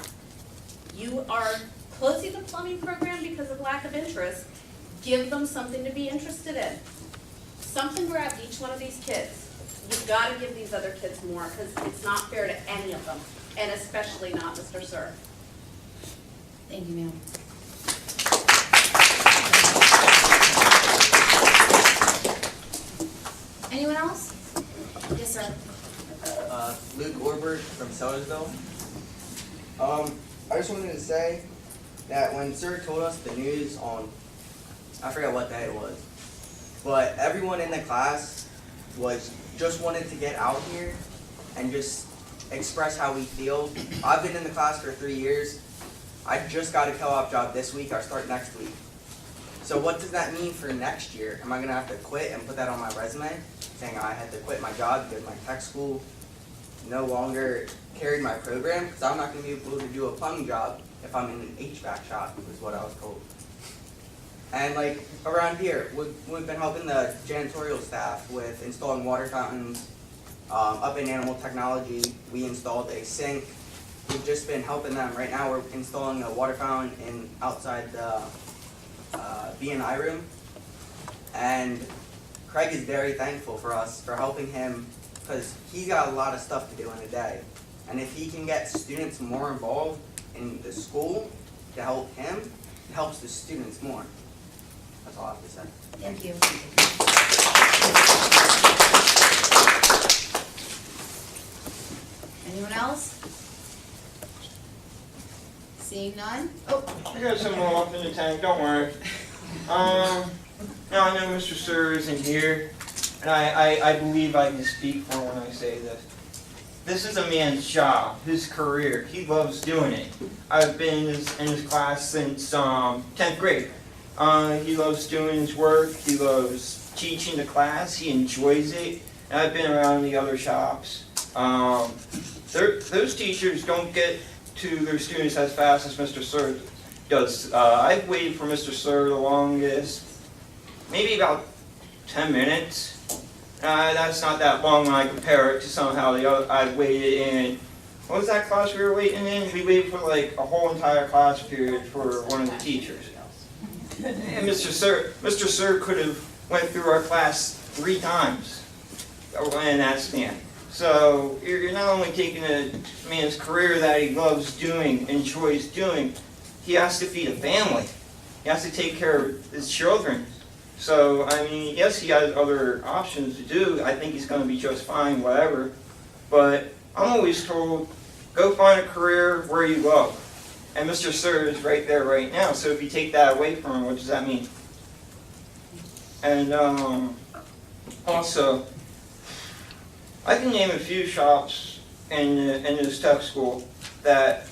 You are closing the plumbing program because of lack of interest. Give them something to be interested in. Something grabbed each one of these kids. You've got to give these other kids more because it's not fair to any of them, and especially not Mr. Sir. Thank you, ma'am. Anyone else? Yes, sir. Luke Orbert from Sellersville. I just wanted to say that when Sir told us the news on, I forgot what day it was, but everyone in the class just wanted to get out here and just express how we feel. I've been in the class for 3 years. I just got a co-op job this week. I start next week. So what does that mean for next year? Am I going to have to quit and put that on my resume, saying I had to quit my job because my tech school no longer carried my program? Because I'm not going to be able to do a plumbing job if I'm in an HVAC shop, is what I was told. And like around here, we've been helping the janitorial staff with installing water fountains. Up in animal technology, we installed a sink. We've just been helping them. Right now we're installing a water fountain outside the B&I room. And Craig is very thankful for us for helping him because he's got a lot of stuff to do in a day. And if he can get students more involved in the school to help him, it helps the students more. That's all I have to say. Thank you. Anyone else? Seeing none? Oh. I got some more up in the tank, don't worry. Now I know Mr. Sir isn't here, and I believe I can speak for when I say this. this is a man's job, his career. He loves doing it. I've been in his class since 10th grade. He loves doing his work. He loves teaching the class. He enjoys it. And I've been around the other shops. Those teachers don't get to their students as fast as Mr. Sir does. I've waited for Mr. Sir the longest, maybe about 10 minutes. That's not that long when I compare it to somehow the other I've waited in. What was that class we were waiting in? We waited for like a whole entire class period for one of the teachers. And Mr. Sir could have went through our class 3 times in that span. So you're not only taking a man's career that he loves doing, enjoys doing, he has to feed a family. He has to take care of his children. So, I mean, yes, he has other options to do. I think he's going to be just fine, whatever. But I'm always told, go find a career where you love. And Mr. Sir is right there right now. So if you take that away from him, what does that mean? And also, I can name a few shops in this tech school that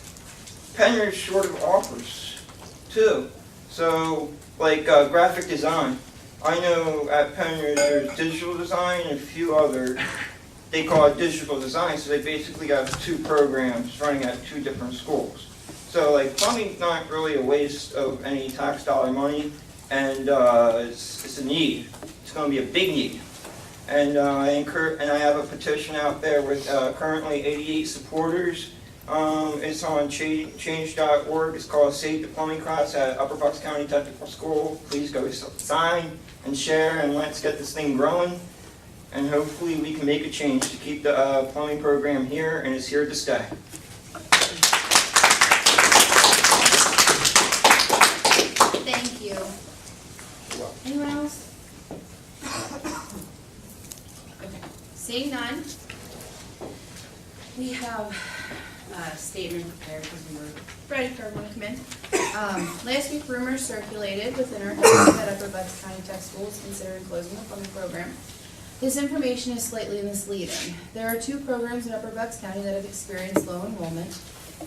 Pennridge sort of offers too. So, like graphic design. I know at Pennridge there's digital design and a few other, they call it digital design, so they basically have 2 programs running at 2 different schools. So like plumbing's not really a waste of any tax dollar money, and it's a need. It's going to be a big need. And I have a petition out there with currently 88 supporters. It's on change.org. It's called Save the Plumbing Class at Upper Bucks County Technical School. Please go sign and share, and let's get this thing growing. And hopefully we can make a change to keep the plumbing program here, and it's here to stay. Thank you. Anyone else? Okay. Seeing none, we have a statement prepared because we were ready for everyone to come in. Last week, rumors circulated within our county that Upper Bucks County Tech School is considering closing the plumbing program. This information is slightly misleading. There are 2 programs in Upper Bucks County that have experienced low enrollment.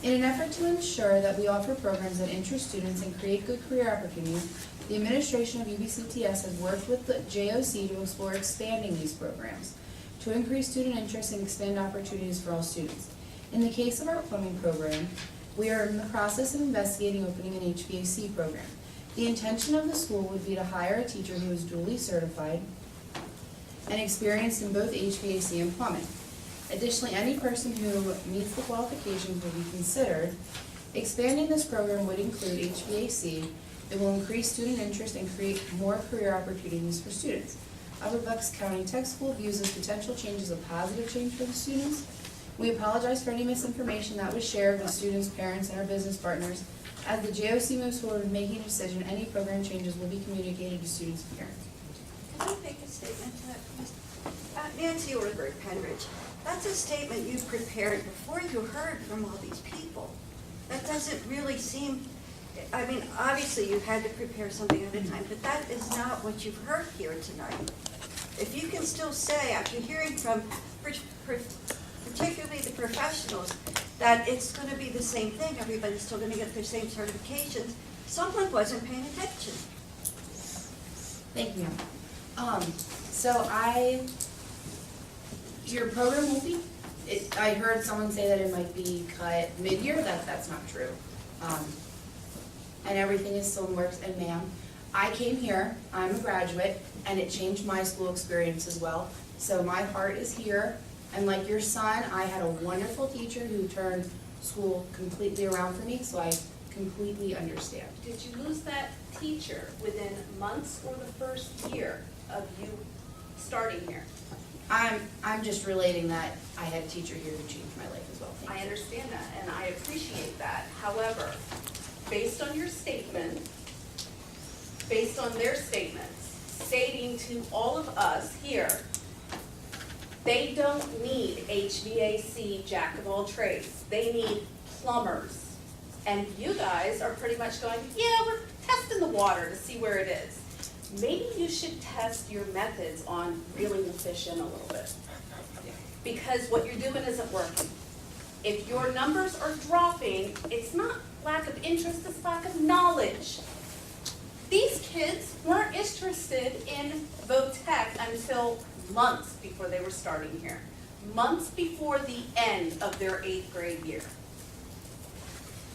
In an effort to ensure that we offer programs that interest students and create good career opportunities, the administration of UBCTS has worked with the JOC to explore expanding these programs to increase student interest and expand opportunities for all students. In the case of our plumbing program, we are in the process of investigating opening an HVAC program. The intention of the school would be to hire a teacher who is duly certified and experienced in both HVAC and plumbing. Additionally, any person who meets the qualifications will be considered. Expanding this program would include HVAC. It will increase student interest and create more career opportunities for students. Upper Bucks County Tech School views this potential change as a positive change for the students. We apologize for any misinformation that was shared with students, parents, and our business partners. As the JOC moves forward in making a decision, any program changes will be communicated to students and parents. Can I make a statement to that? Nancy Orberg, Pennridge. That's a statement you prepared before you heard from all these people. That doesn't really seem, I mean, obviously you had to prepare something at a time, but that is not what you've heard here tonight. If you can still say, after hearing from particularly the professionals, that it's going to be the same thing, everybody's still going to get their same certifications, someone wasn't paying attention. Thank you. Your program will be, I heard someone say that it might be cut mid-year, that's not true. And everything is still in works, and ma'am, I came here, I'm a graduate, and it changed my school experience as well. So my heart is here, and like your son, I had a wonderful teacher who turned school completely around for me, so I completely understand. Did you lose that teacher within months or the first year of you starting here? I'm just relating that I had a teacher here who changed my life as well. I understand that, and I appreciate that. However, based on your statement, based on their statements, stating to all of us here, they don't need HVAC jack of all trades. They need plumbers. And you guys are pretty much going, yeah, we're testing the water to see where it is. Maybe you should test your methods on reeling the fish in a little bit. because what you're doing isn't working. If your numbers are dropping, it's not lack of interest, it's lack of knowledge. These kids weren't interested in VOTEC until months before they were starting here. Months before the end of their 8th grade year.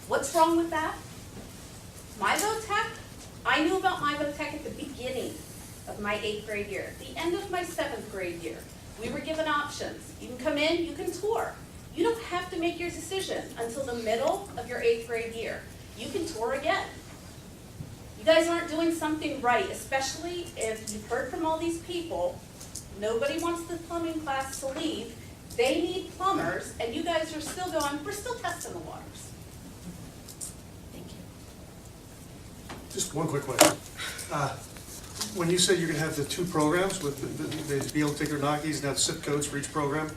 What's wrong with that? My VOTEC, I knew about my VOTEC at the beginning of my 8th grade year, the end of my 7th grade year. We were given options. You can come in, you can tour. You don't have to make your decision until the middle of your 8th grade year. You can tour again. You guys aren't doing something right, especially if you've heard from all these people. Nobody wants the plumbing class to leave. They need plumbers, and you guys are still going, we're still testing the waters. Thank you. Just one quick question. When you said you're going to have the 2 programs, with the be able to take their Nockies and have zip codes for each program,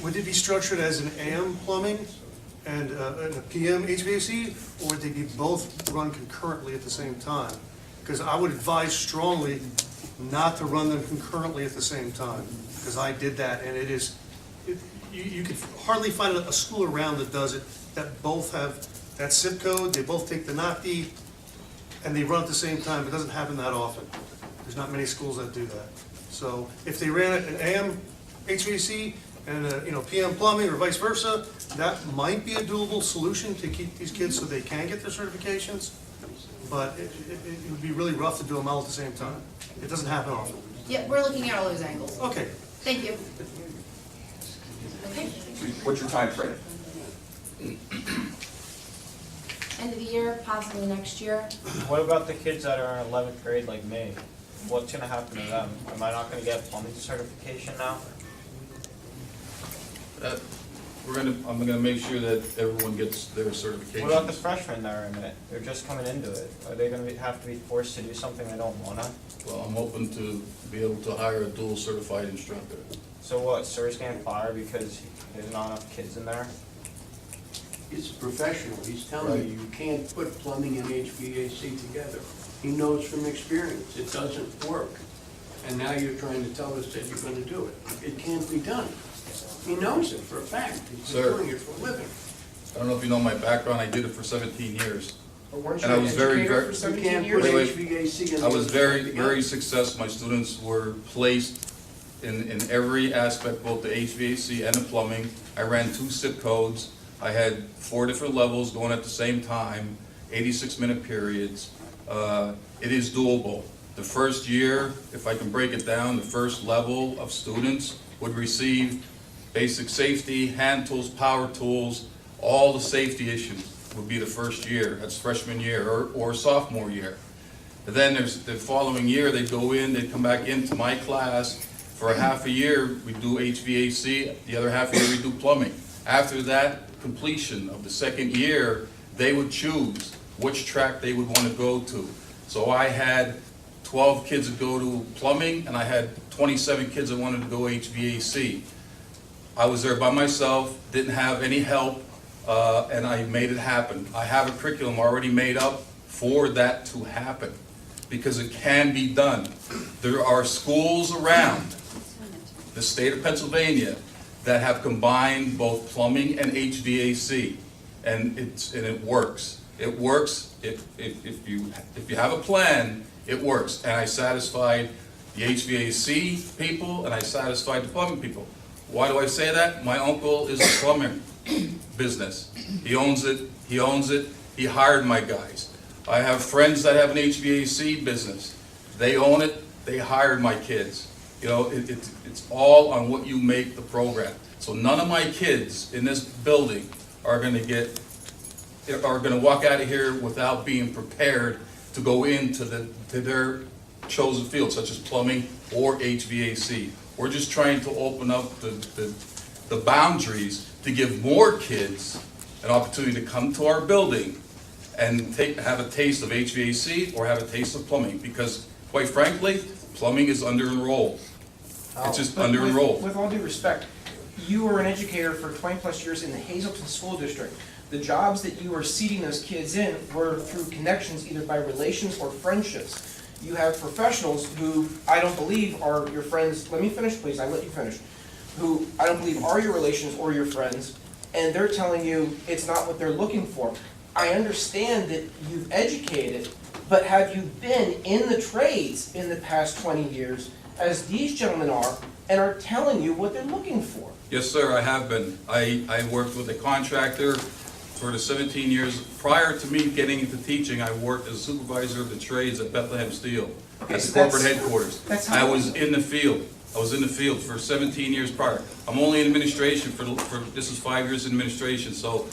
would it be structured as an AM plumbing and a PM HVAC, or would they be both run concurrently at the same time? Because I would advise strongly not to run them concurrently at the same time, because I did that, and it is, you could hardly find a school around that does it, that both have that zip code, they both take the Nockie, and they run at the same time. It doesn't happen that often. There's not many schools that do that. So if they ran an AM HVAC and a PM plumbing or vice versa, that might be a doable solution to keep these kids so they can get their certifications. But it would be really rough to do them all at the same time. It doesn't happen often. Yeah, we're looking at all those angles. Okay. Thank you. Okay. What's your time frame? End of the year, possibly next year. What about the kids that are in 11th grade like me? What's gonna happen to them? Am I not gonna get plumbing certification now? I'm gonna make sure that everyone gets their certification. What about the freshmen that are in it? They're just coming into it. Are they gonna have to be forced to do something they don't wanna? Well, I'm hoping to be able to hire a dual certified instructor. So what, sir's getting fired because there's not enough kids in there? He's a professional. He's telling you can't put plumbing and HVAC together. He knows from experience it doesn't work. And now you're trying to tell us that you're going to do it. It can't be done. He knows it for a fact. He's been doing it for a living. I don't know if you know my background, I did it for 17 years. But weren't you And I was an very, educator very, for 17 years? HVAC and I was very, together? very successful. My students were placed in every aspect, both the HVAC and the plumbing. I ran 2 zip codes. I had 4 different levels going at the same time, 86-minute periods. It is doable. The first year, if I can break it down, the first level of students would receive basic safety, hand tools, power tools, all the safety issues would be the first year. That's freshman year or sophomore year. And then there's the following year, they'd go in, they'd come back into my class. For a half a year, we do HVAC, the other half a year we do plumbing. After that completion of the second year, they would choose which track they would want to go to. So I had 12 kids that go to plumbing, and I had 27 kids that wanted to go HVAC. I was there by myself, didn't have any help, and I made it happen. I have a curriculum already made up for that to happen, because it can be done. There are schools around the state of Pennsylvania that have combined both plumbing and HVAC, and it works. It works. If you have a plan, it works. And I satisfied the HVAC people, and I satisfied the plumbing people. Why do I say that? My uncle is a plumber business. He owns it. He owns it. He hired my guys. I have friends that have an HVAC business. They own it. They hired my kids. You know, it's all on what you make the program. So none of my kids in this building are going to walk out of here without being prepared to go into their chosen field, such as plumbing or HVAC. We're just trying to open up the boundaries to give more kids an opportunity to come to our building and have a taste of HVAC or have a taste of plumbing, because quite frankly, plumbing is under-enrolled. It's just under-enrolled. With all due respect, you were an educator for 20-plus years in the Hazleton School District. The jobs that you were seating those kids in were through connections, either by relations or friendships. You have professionals who I don't believe are your friends. Let me finish, please. I let you finish. who I don't believe are your relations or your friends, and they're telling you it's not what they're looking for. I understand that you've educated, but have you been in the trades in the past 20 years, as these gentlemen are, and are telling you what they're looking for? Yes, sir, I have been. I worked with a contractor for the 17 years. Prior to me getting into teaching, I worked as a supervisor of the trades at Bethlehem Steel. That's the corporate headquarters. I was in the field. I was in the field for 17 years prior. I'm only in administration for this is 5 years in administration, so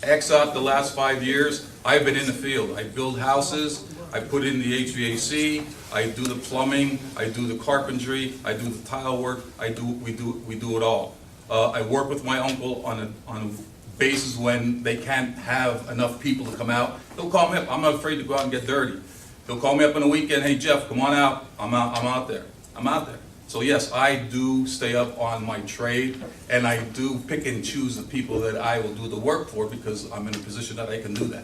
X out the last 5 years, I've been in the field. I build houses, I put in the HVAC, I do the plumbing, I do the carpentry, I do the tile work, we do it all. I work with my uncle on a basis when they can't have enough people to come out. He'll call me up. I'm not afraid to go out and get dirty. He'll call me up on the weekend. Hey Jeff, come on out. I'm out there. So yes, I do stay up on my trade, and I do pick and choose the people that I will do the work for because I'm in a position that I can do that.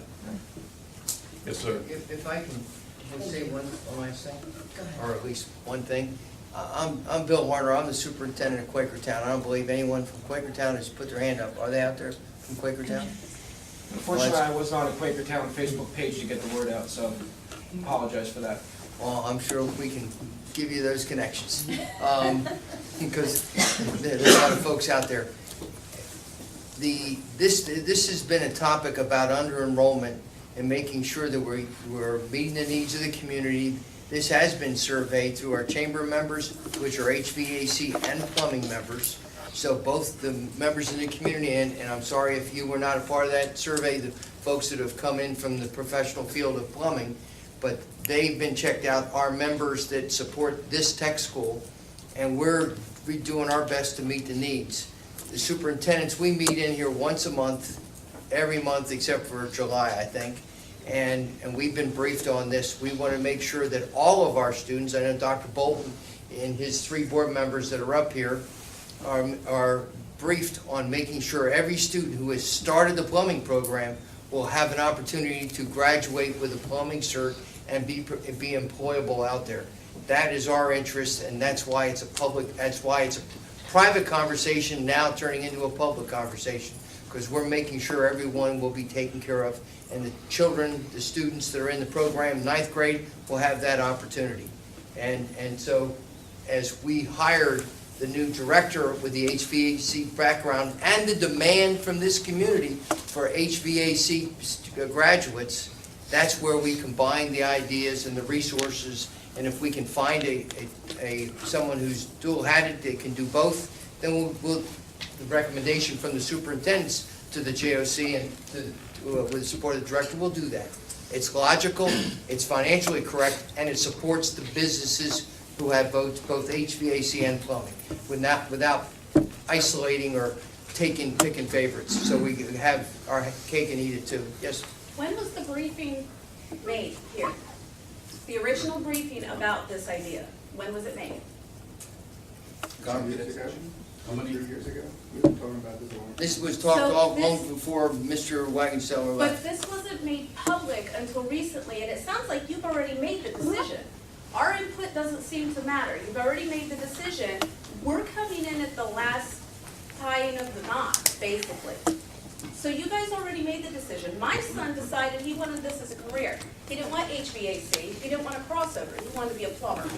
Yes, sir. If I can say one last thing, or at least one thing. I'm Bill Warner. I'm the superintendent of Quakertown. I don't believe anyone from Quakertown has put their hand up. Are they out there from Quakertown? Unfortunately, I was on a Quakertown Facebook page to get the word out, so apologize for that. Well, I'm sure we can give you those connections, because there's a lot of folks out there. This has been a topic about under-enrollment and making sure that we're meeting the needs of the community. This has been surveyed through our chamber members, which are HVAC and plumbing members. So both the members in the community, and I'm sorry if you were not a part of that survey, the folks that have come in from the professional field of plumbing, but they've been checked out, our members that support this tech school, and we're doing our best to meet the needs. The superintendents, we meet in here once a month, every month except for July, I think, and we've been briefed on this. We want to make sure that all of our students, I know Dr. Bolton and his 3 board members that are up here are briefed on making sure every student who has started the plumbing program will have an opportunity to graduate with a plumbing cert and be employable out there. That is our interest, and that's why it's a private conversation now turning into a public conversation, because we're making sure everyone will be taken care of, and the children, the students that are in the program, 9th grade, will have that opportunity. And so as we hired the new director with the HVAC background and the demand from this community for HVAC graduates, that's where we combine the ideas and the resources. And if we can find someone who's dual-hatted that can do both, then the recommendation from the superintendents to the JOC and with the support of the director, we'll do that. It's logical, it's financially correct, and it supports the businesses who have both HVAC and plumbing, without isolating or picking favorites. So we have our cake and eat it too. Yes? When was the briefing made here? The original briefing about this idea, when was it made? How many years ago? We were talking about this one. This was talked all long before Mr. Wagensteller left. But this wasn't made public until recently, and it sounds like you've already made the decision. Our input doesn't seem to matter. You've already made the decision. We're coming in at the last tying of the knot, basically. So you guys already made the decision. My son decided he wanted this as a career. He didn't want HVAC. He didn't want a crossover. He wanted to be a plumber.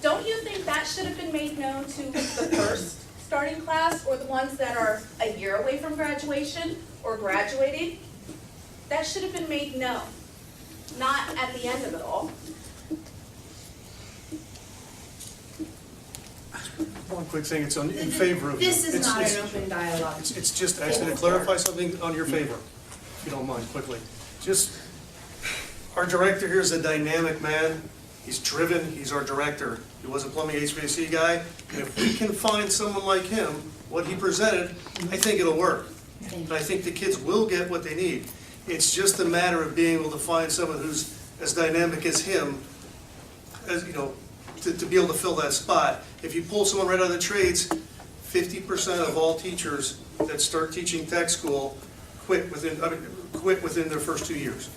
Don't you think that should have been made known to the first starting class, or the ones that are a year away from graduation or graduating? That should have been made known, not at the end of it all. One quick thing, it's in favor of you. This is not an open dialogue. It's just actually to clarify something on your favor, if you don't mind, quickly. Just, our director here is a dynamic man. He's driven, he's our director. He was a plumbing HVAC guy, and if we can find someone like him, what he presented, I think it'll work. And I think the kids will get what they need. It's just a matter of being able to find someone who's as dynamic as him, as, you know, to be able to fill that spot. If you pull someone right out of the trades, 50% of all teachers that start teaching tech school quit within their first 2 years.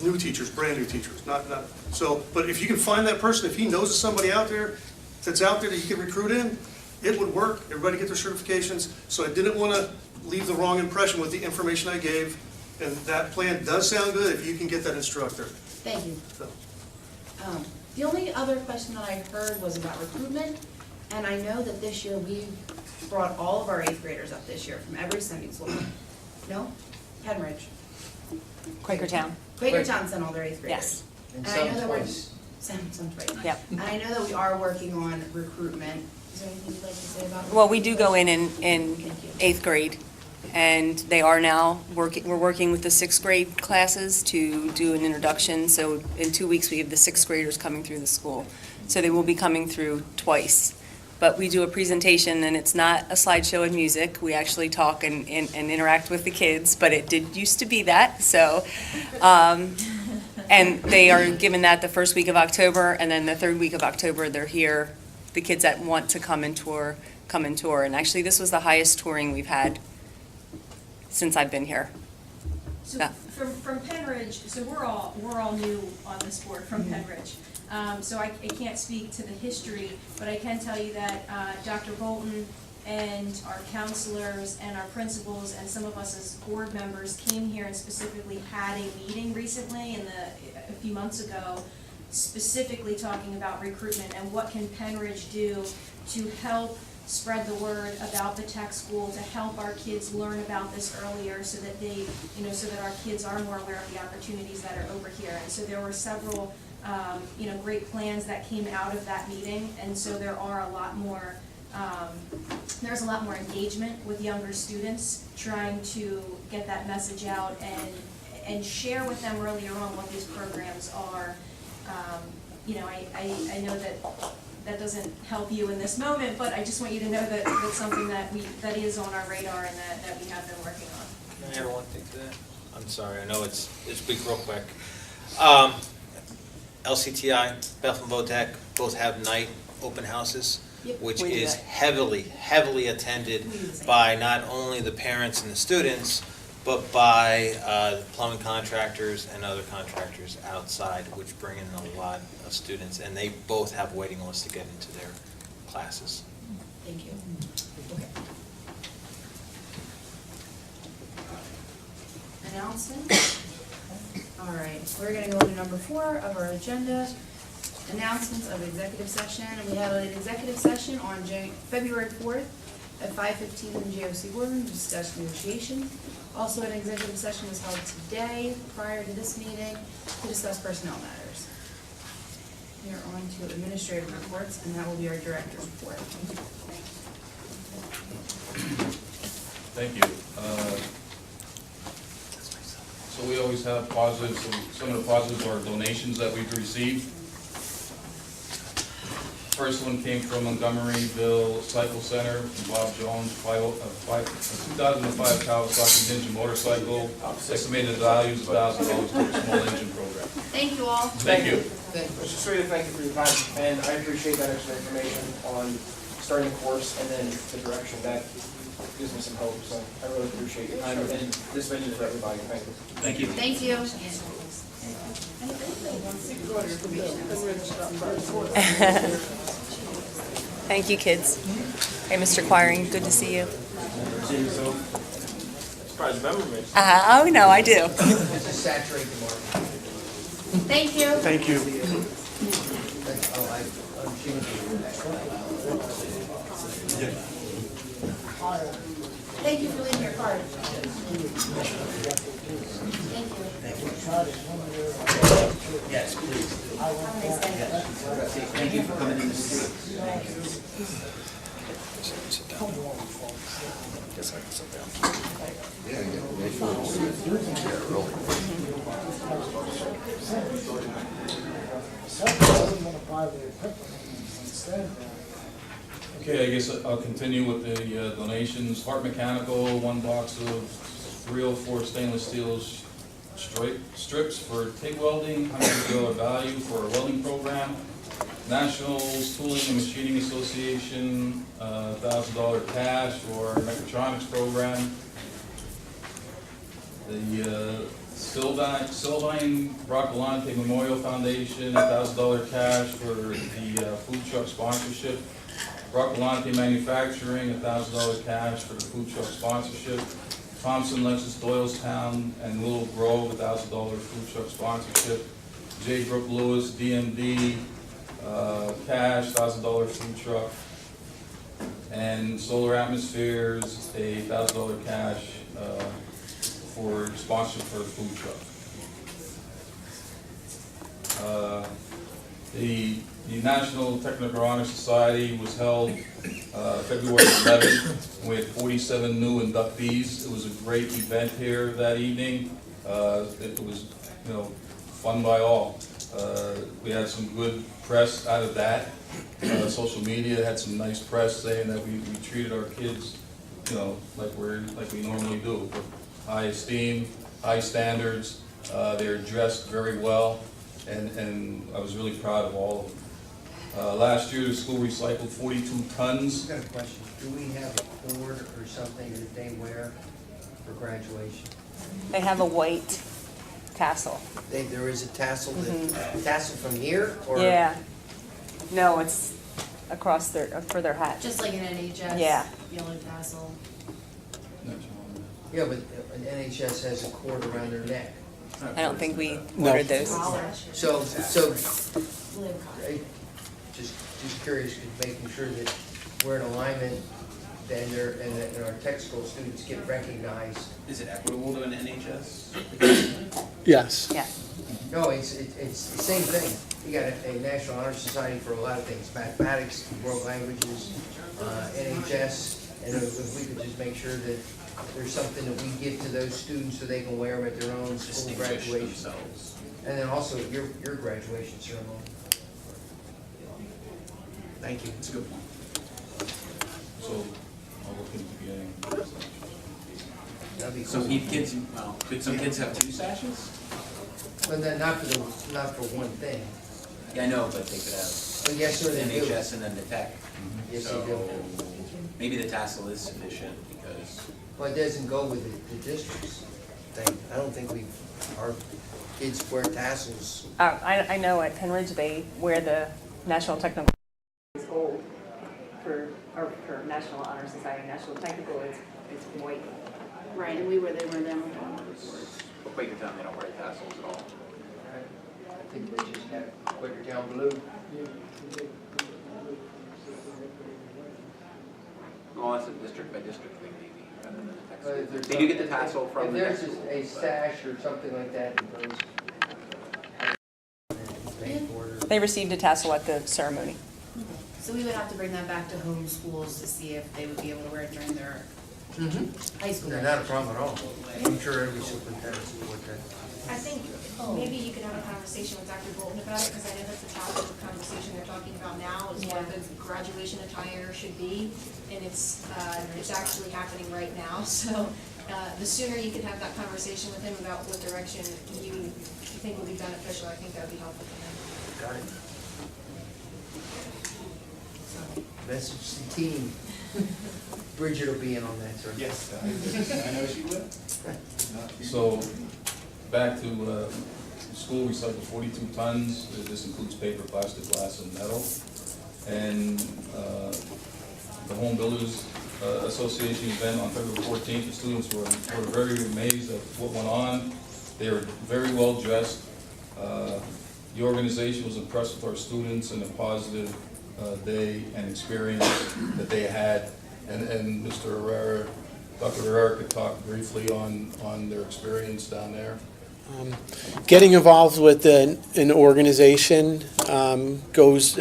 New teachers, brand new teachers, not so. But if you can find that person, if he knows of somebody out there that's out there that you can recruit in, it would work, everybody get their certifications, so I didn't want to leave the wrong impression with the information I gave, and that plan does sound good if you can get that instructor. Thank you. So, The only other question that I heard was about recruitment, and I know that this year we brought all of our 8th graders up this year from every Sunday school. No? Pennridge. Quakertown. Quakertown sent all their 8th graders. Yes. And I know that we're, sounds right. Yep. And I know that we are working on recruitment. Is there anything you'd like to say about it? Well, we do go in 8th grade, and they are now working, we're working with the 6th grade classes to do an introduction. So in 2 weeks, we have the 6th graders coming through the school. So they will be coming through twice. But we do a presentation, and it's not a slideshow and music. We actually talk and interact with the kids, but it did used to be that, so. And they are given that the first week of October, and then the 3rd week of October, they're here. The kids that want to come and tour. And actually, this was the highest touring we've had since I've been here. So Yeah. from Pennridge, so we're all new on this board from Pennridge. So I can't speak to the history, but I can tell you that Dr. Bolton and our counselors and our principals and some of us as board members came here and specifically had a meeting recently a few months ago, specifically talking about recruitment and what can Pennridge do to help spread the word about the tech school, to help our kids learn about this earlier so that they, so that our kids are more aware of the opportunities that are over here. And so there were several great plans that came out of that meeting, and so there are a lot more, there's a lot more engagement with younger students, trying to get that message out and share with them earlier on what these programs are. I know that doesn't help you in this moment, but I just want you to know that that's something that is on our radar and that we have been working on. Can I add one thing to that? I'm sorry, I know it's big real quick. LCTI, Bethlehem Vodec, both have night open houses, Yep. which We do is that. heavily attended We do the same. by not only the parents and the students, but by plumbing contractors and other contractors outside, which bring in a lot of students, and they both have waiting lists to get into their classes. Thank you. Okay. Announcements? All right, we're gonna go to number 4 of our agenda, announcements of executive session. And we have an executive session on February 4th at 5:15 in the JOC boardroom to discuss negotiations. Also, an executive session was held today prior to this meeting to discuss personnel matters. We are on to administrative reports, and that will be our director's report. Thank you. So we always have positives, some of the positives are donations that we've received. First one came from Montgomeryville Cycle Center, from Bob Jones, 2005 Kawasaki Ninja motorcycle, estimated value is $1,000 for a small engine program. Thank you all. Thank you. Mr. Sweeter, thank you for your time, and I appreciate that extra information on starting the course and then the direction. That gives me some hope, so I really appreciate your time, and this venue for everybody. Thank you. Thank you. Thank you. Thank you, kids. Hey, Mr. Quiring, good to see you. Surprise membership. Oh, no, I do. This is saturate the market. Thank you. thank you. Thank you for leaving your card. Thank you. Yes, please. Have a nice day. Thank you for coming in to see. Sit down. Guess I can sit down. Okay, I guess I'll continue with the donations. Hart Mechanical, 1 box of 304 stainless steel strips for TIG welding, $100 value for a welding program. Nationals Tooling and Machining Association, $1,000 cash for a mechatronics program. The Sylvine Broccolante Memorial Foundation, $1,000 cash for the food truck sponsorship. Broccolante Manufacturing, $1,000 cash for the food truck sponsorship. Thompson, Lexus, Doylestown, and Willow Grove, $1,000 food truck sponsorship. J. Brooke Lewis, DMD, cash, $1,000 food truck. And Solar Atmospheres, a $1,000 cash for sponsorship for the food truck. The National Technical Honor Society was held February 11th. We had 47 new inductees. It was a great event here that evening. It was, fun by all. We had some good press out of that. Social media had some nice press saying that we treated our kids, like we normally do. With high esteem, high standards. They're dressed very well, and I was really proud of all of them. Last year, the school recycled 42 tons. I've got a question. Do we have a cord or something that they wear for graduation? They have a white tassel. There is a tassel, tassel from here, or? Yeah. No, it's across for their hat. Just like an NHS. Yeah. Yellow tassel. Yeah, but an NHS has a cord around their neck. I don't think we ordered those. So, just curious, making sure that we're in alignment, then and our tech school students get recognized. Is it equitable to an NHS? Yes. Yeah. No, it's the same thing. You got a National Honor Society for a lot of things, mathematics, world languages, NHS, and if we could just make sure that there's something that we give to those students so they can wear them at their own school graduation. And then also your graduation ceremony. Thank you. That's a good point. So I'll look into getting. That'd be cool. Some kids, could some kids have two sashes? But then not for one thing. Yeah, I know, but they could have Well, yes, sir, they do. NHS and then the tech. Yes, So they do. maybe the tassel is sufficient because. Well, it doesn't go with the district's thing. I don't think our kids wear tassels. I know at Pennridge they wear the National Technical. It's gold for National Honor Society. National Technical is white. Right, and they wear them. Quakertown, they don't wear tassels at all. I think they just have Quakertown blue. Well, that's a district by district thing maybe, rather than a If there's They do get the tassel from If the there's tech just school. a sash or something like that that goes. They received a tassel at the ceremony. So we would have to bring that back to home schools to see if they would be able to wear it during their high school. They're not a problem at all. I'm sure every superintendent supports that. I think maybe you could have a conversation with Dr. Bolton about it, because I know that's the topic of conversation they're talking about now, is what the graduation attire should be. And it's actually happening right now, so the sooner you can have that conversation with him about what direction you think would be beneficial, I think that would be helpful for him. Got it. Message the team. Bridget will be in on that, sir. Yes, I know she will. So, back to school, we recycled 42 tons. This includes paper, plastic, glass, and metal. And the Home Builders Association event on February 14th, the students were very amazed at what went on. They were very well dressed. The organization was impressed with our students and the positive day and experience that they had. And Mr. Herrera, Dr. Herrera could talk briefly on their experience down there. Getting involved with an organization goes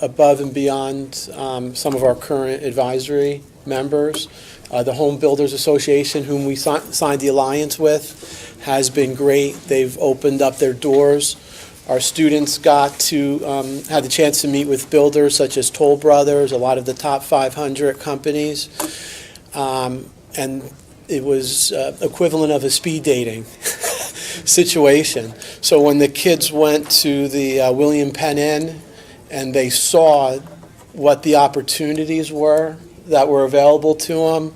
above and beyond some of our current advisory members. The Home Builders Association, whom we signed the alliance with, has been great. They've opened up their doors. Our students got to have the chance to meet with builders such as Toll Brothers, a lot of the top 500 companies, and it was equivalent of a speed dating situation. So when the kids went to the William Penn Inn and they saw what the opportunities were that were available to them,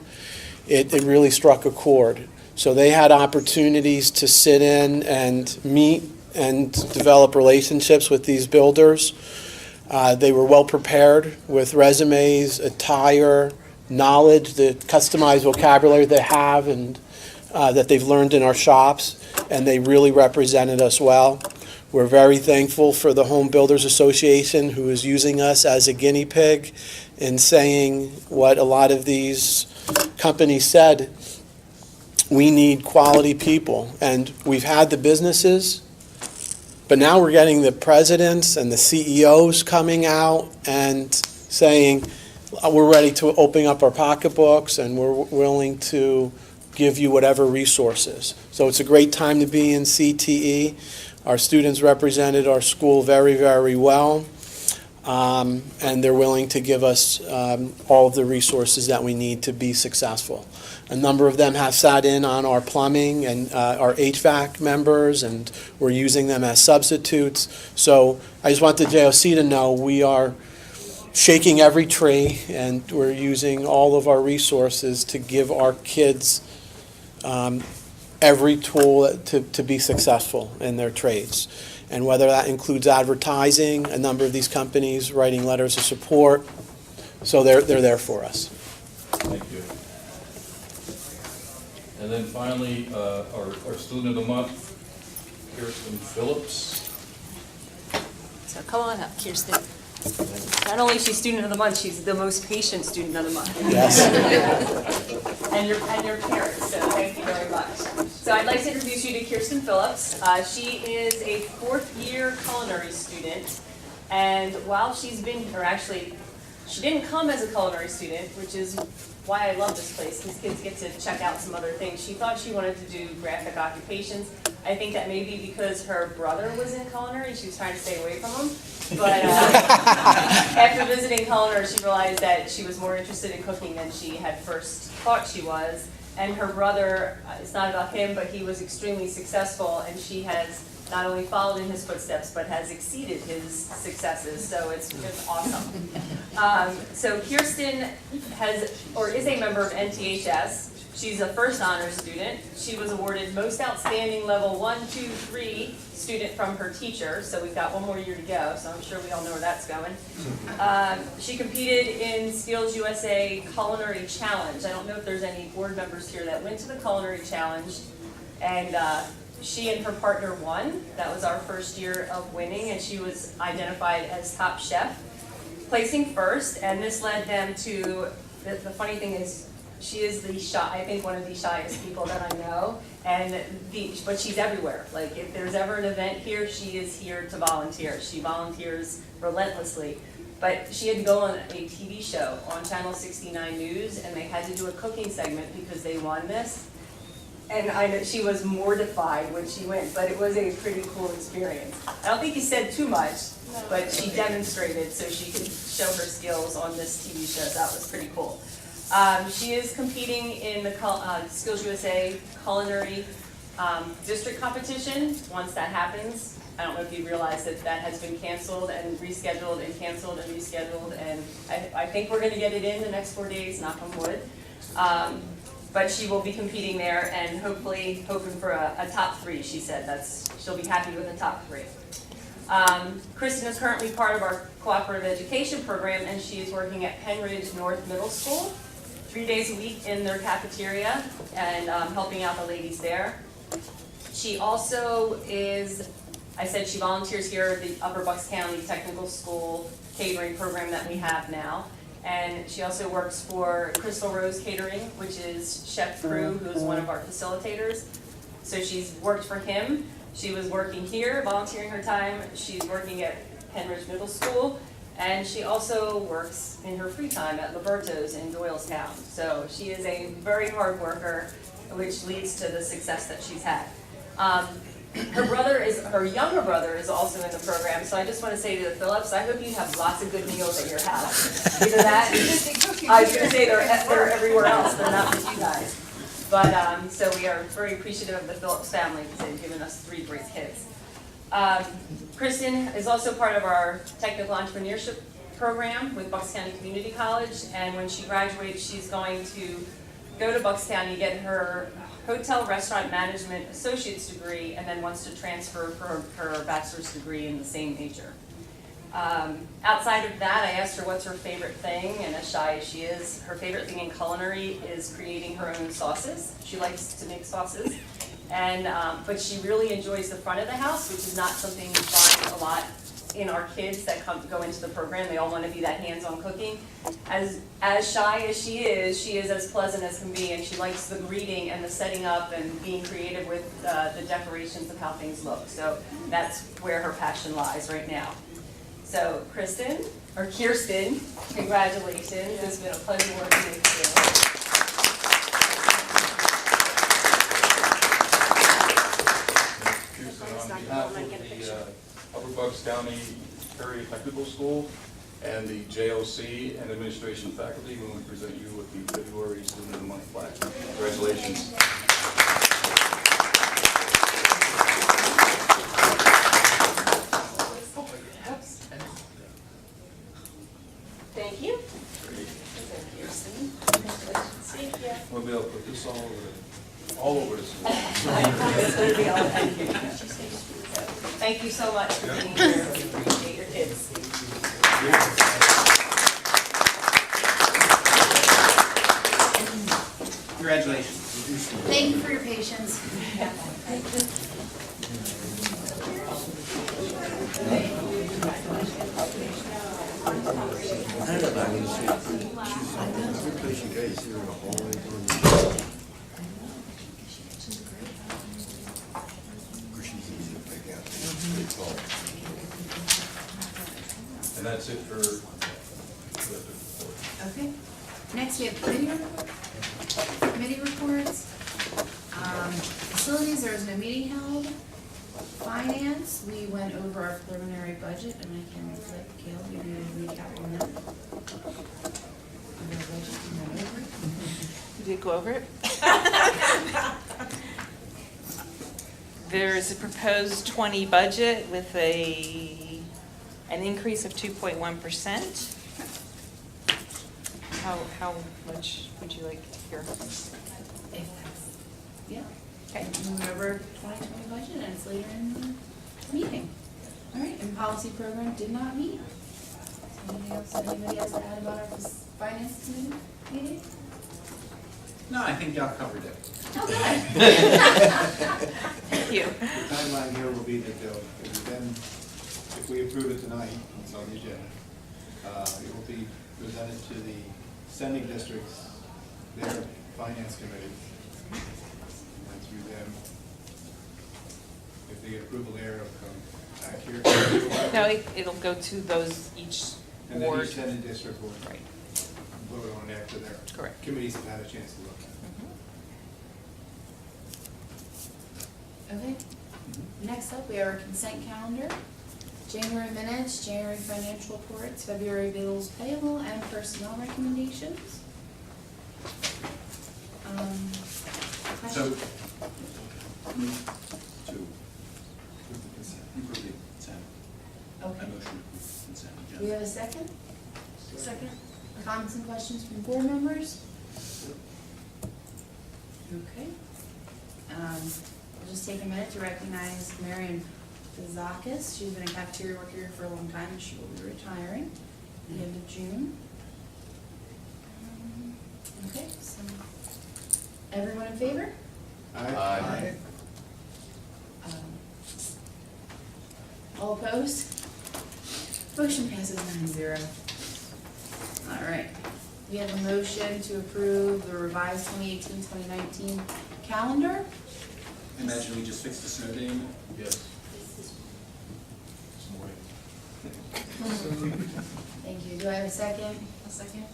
it really struck a chord. So they had opportunities to sit in and meet and develop relationships with these builders. They were well prepared with resumes, attire, knowledge, the customized vocabulary they have and that they've learned in our shops, and they really represented us well. We're very thankful for the Home Builders Association, who is using us as a guinea pig in saying what a lot of these companies said. We need quality people, and we've had the businesses, but now we're getting the presidents and the CEOs coming out and saying, we're ready to open up our pocketbooks and we're willing to give you whatever resources. So it's a great time to be in CTE. Our students represented our school very, very well, and they're willing to give us all of the resources that we need to be successful. A number of them have sat in on our plumbing and our HVAC members, and we're using them as substitutes. So I just want the JOC to know we are shaking every tree, and we're using all of our resources to give our kids every tool to be successful in their trades. And whether that includes advertising, a number of these companies writing letters of support, so they're there for us. Thank you. And then finally, our student of the month, Kirsten Phillips. So come on up, Kirsten. Not only is she student of the month, she's the most patient student of the month. Yes. and your parents, so thank you very much. So I'd like to introduce you to Kirsten Phillips. She is a fourth-year culinary student, and while she's been, or actually, she didn't come as a culinary student, which is why I love this place. These kids get to check out some other things. She thought she wanted to do graphic occupations. I think that may be because her brother was in culinary and she was trying to stay away from him. But after visiting culinary, she realized that she was more interested in cooking than she had first thought she was. And her brother, it's not about him, but he was extremely successful, and she has not only followed in his footsteps, but has exceeded his successes, so it's just awesome. So Kirsten is a member of NTHS. She's a first honors student. She was awarded Most Outstanding Level 1, 2, 3 student from her teacher, so we've got one more year to go, so I'm sure we all know where that's going. She competed in Skills USA Culinary Challenge. I don't know if there's any board members here that went to the Culinary Challenge, and she and her partner won. That was our first year of winning, and she was identified as top chef, placing first, and this led them to, the funny thing is, she is I think one of the shyest people that I know, but she's everywhere. Like, if there's ever an event here, she is here to volunteer. She volunteers relentlessly. But she had to go on a TV show on Channel 69 News, and they had to do a cooking segment because they won this. And I know she was mortified when she went, but it was a pretty cool experience. I don't think he said too much, but she demonstrated so she could show her skills on this TV show. That was pretty cool. She is competing in the Skills USA Culinary District Competition. Once that happens, I don't know if you realize that has been canceled and rescheduled and canceled and rescheduled, and I think we're going to get it in the next 4 days, knock on wood. But she will be competing there and hopefully hoping for a top 3, she said. She'll be happy with a top 3. Kristen is currently part of our cooperative education program, and she is working at Pennridge North Middle School 3 days a week in their cafeteria and helping out the ladies there. She also I said she volunteers here at the Upper Bucks County Technical School catering program that we have now. And she also works for Crystal Rose Catering, which is Chef Crew, who is one of our facilitators. So she's worked for him. She was working here, volunteering her time. She's working at Pennridge Middle School. And she also works in her free time at Liberto's in Doylestown. So she is a very hard worker, which leads to the success that she's had. Her younger brother is also in the program, so I just want to say to the Phillips, I hope you have lots of good meals at your house. Either that, I was going to say they're everywhere else, they're not with you guys. But, so we are very appreciative of the Phillips family because they've given us 3 great kids. Kristen is also part of our technical entrepreneurship program with Bucks County Community College, and when she graduates, she's going to go to Bucks County, get her Hotel Restaurant Management Associate's degree, and then wants to transfer for her bachelor's degree in the same major. Outside of that, I asked her what's her favorite thing, and as shy as she is, her favorite thing in culinary is creating her own sauces. She likes to make sauces, and but she really enjoys the front of the house, which is not something we find a lot in our kids that go into the program. They all want to be that hands-on cooking. As shy as she is as pleasant as can be, and she likes the greeting and the setting up and being creative with the decorations of how things look. So that's where her passion lies right now. So Kirsten, congratulations. It's been a pleasure working with you. On behalf of the Upper Bucks County Area Technical School and the JOC and administration faculty, we want to present you with the February Student of the Month plaque. Congratulations. Thank you. We'll be able to put this all over the school. Thank you so much for being here. We appreciate your kids. Congratulations. Thank you for your patience. And that's it for the report. Okay. Next, we have committee reports. Facilities, there was no meeting held. Finance, we went over our preliminary budget, and I can let Gail give you a recap on that. You did go over it? There's a proposed 20 budget with an increase of 2.1%. How much would you like to hear? Yeah. Okay, moving over 2020 budget, and it's later in the meeting. All right, and policy program did not meet. Anybody else to add about our finance committee meeting? No, I think y'all covered it. Okay. Thank you. The timeline here will be that then, if we approve it tonight, it's on the agenda, it will be presented to the sending districts, their finance committee, and through them. If they get approval there, it'll come back here. No, it'll go to those each And then board. each sending district will Right. vote on it after their Correct. committees have had a chance to look at it. Okay. Next up, we have our consent calendar. January minutes, January financial reports, February bills payable, and personnel recommendations. So, Questions? to approve the consent, I Okay. motion to approve consent Do we agenda. have a second? Second. Comments and questions from board members? Okay. We'll just take a minute to recognize Marion Fizakis. She's been a cafeteria worker here for a long time, and she will be retiring at the end of June. Okay, so, everyone in favor? Aye. All opposed? Motion passes 9-0. All right, we have a motion to approve the revised 2018-2019 calendar. Imagine we just fixed the snow day. Yes. Thank you. Do I have a second? A second.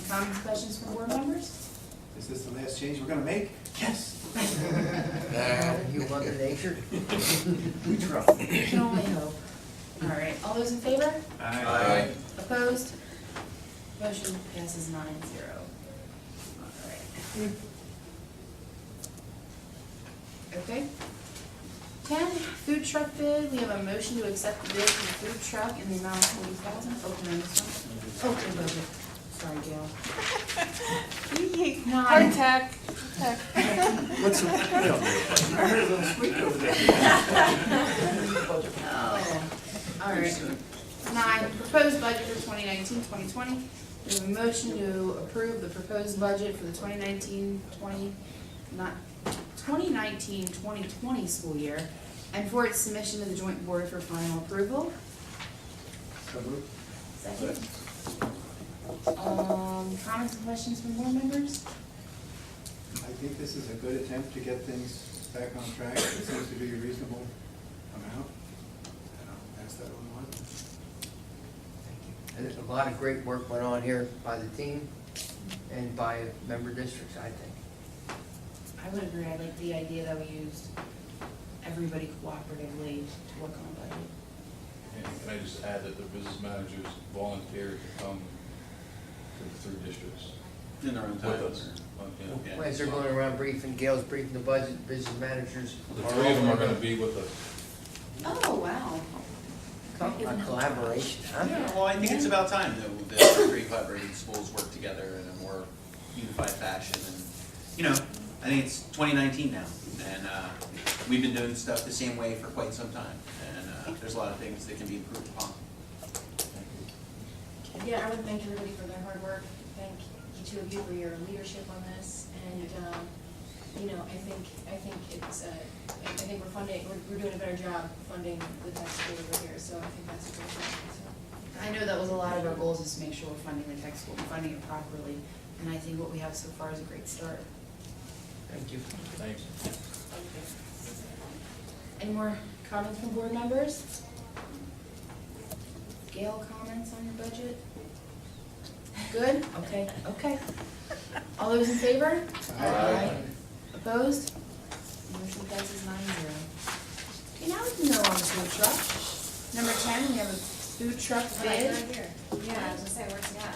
Comments, questions from board members? Is this the last change we're gonna make? Yes. You love the nature? We try. We can only hope. All right, all those in favor? Aye. Opposed? Motion passes 9-0. All right. Okay. 10, food truck bid. We have a motion to accept the bid for the food truck in the amount of $40,000. Open on this one. Open budget. Sorry, Gail. Heart attack. What's the, I heard a little squeak over there. Oh, all right. 9, proposed budget for 2019-2020. We have a motion to approve the proposed budget for the 2019-2020 school year and for its submission to the joint board for final approval. So moved. Second. Comments and questions from board members? I think this is a good attempt to get things back on track. It seems to be a reasonable amount. And I'll pass that on. And there's a lot of great work went on here by the team and by member districts, I think. I would agree. I like the idea that we used everybody cooperatively to work on a budget. And can I just add that the business managers volunteered to come to the 3 districts In their own with time. us. Yeah. As they're going around briefing, Gail's briefing the budget, business managers. The 3 of them are gonna be with us. Oh, wow. Talk about collaboration, huh? Yeah, well, I think it's about time that the 3 collaborating schools work together in a more unified fashion. And, you know, I think it's 2019 now, and we've been doing stuff the same way for quite some time. And there's a lot of things that can be improved upon. Yeah, I would thank everybody for their hard work, thank each of you for your leadership on this, and, you know, I think it's, I think we're doing a better job funding the tech school over here, so I think that's a great thing, so. I know that was a lot of our goals, is to make sure we're funding the tech school and funding it properly. And I think what we have so far is a great start. Thank you. Thanks. Any more comments from board members? Gail, comments on your budget? Good? Okay, okay. All those in favor? Aye. Opposed? Motion passes 9-0. Okay, now we can go on to food truck. Number 10, we have a food truck bid. Right here. Yeah, I was gonna say, where's he at?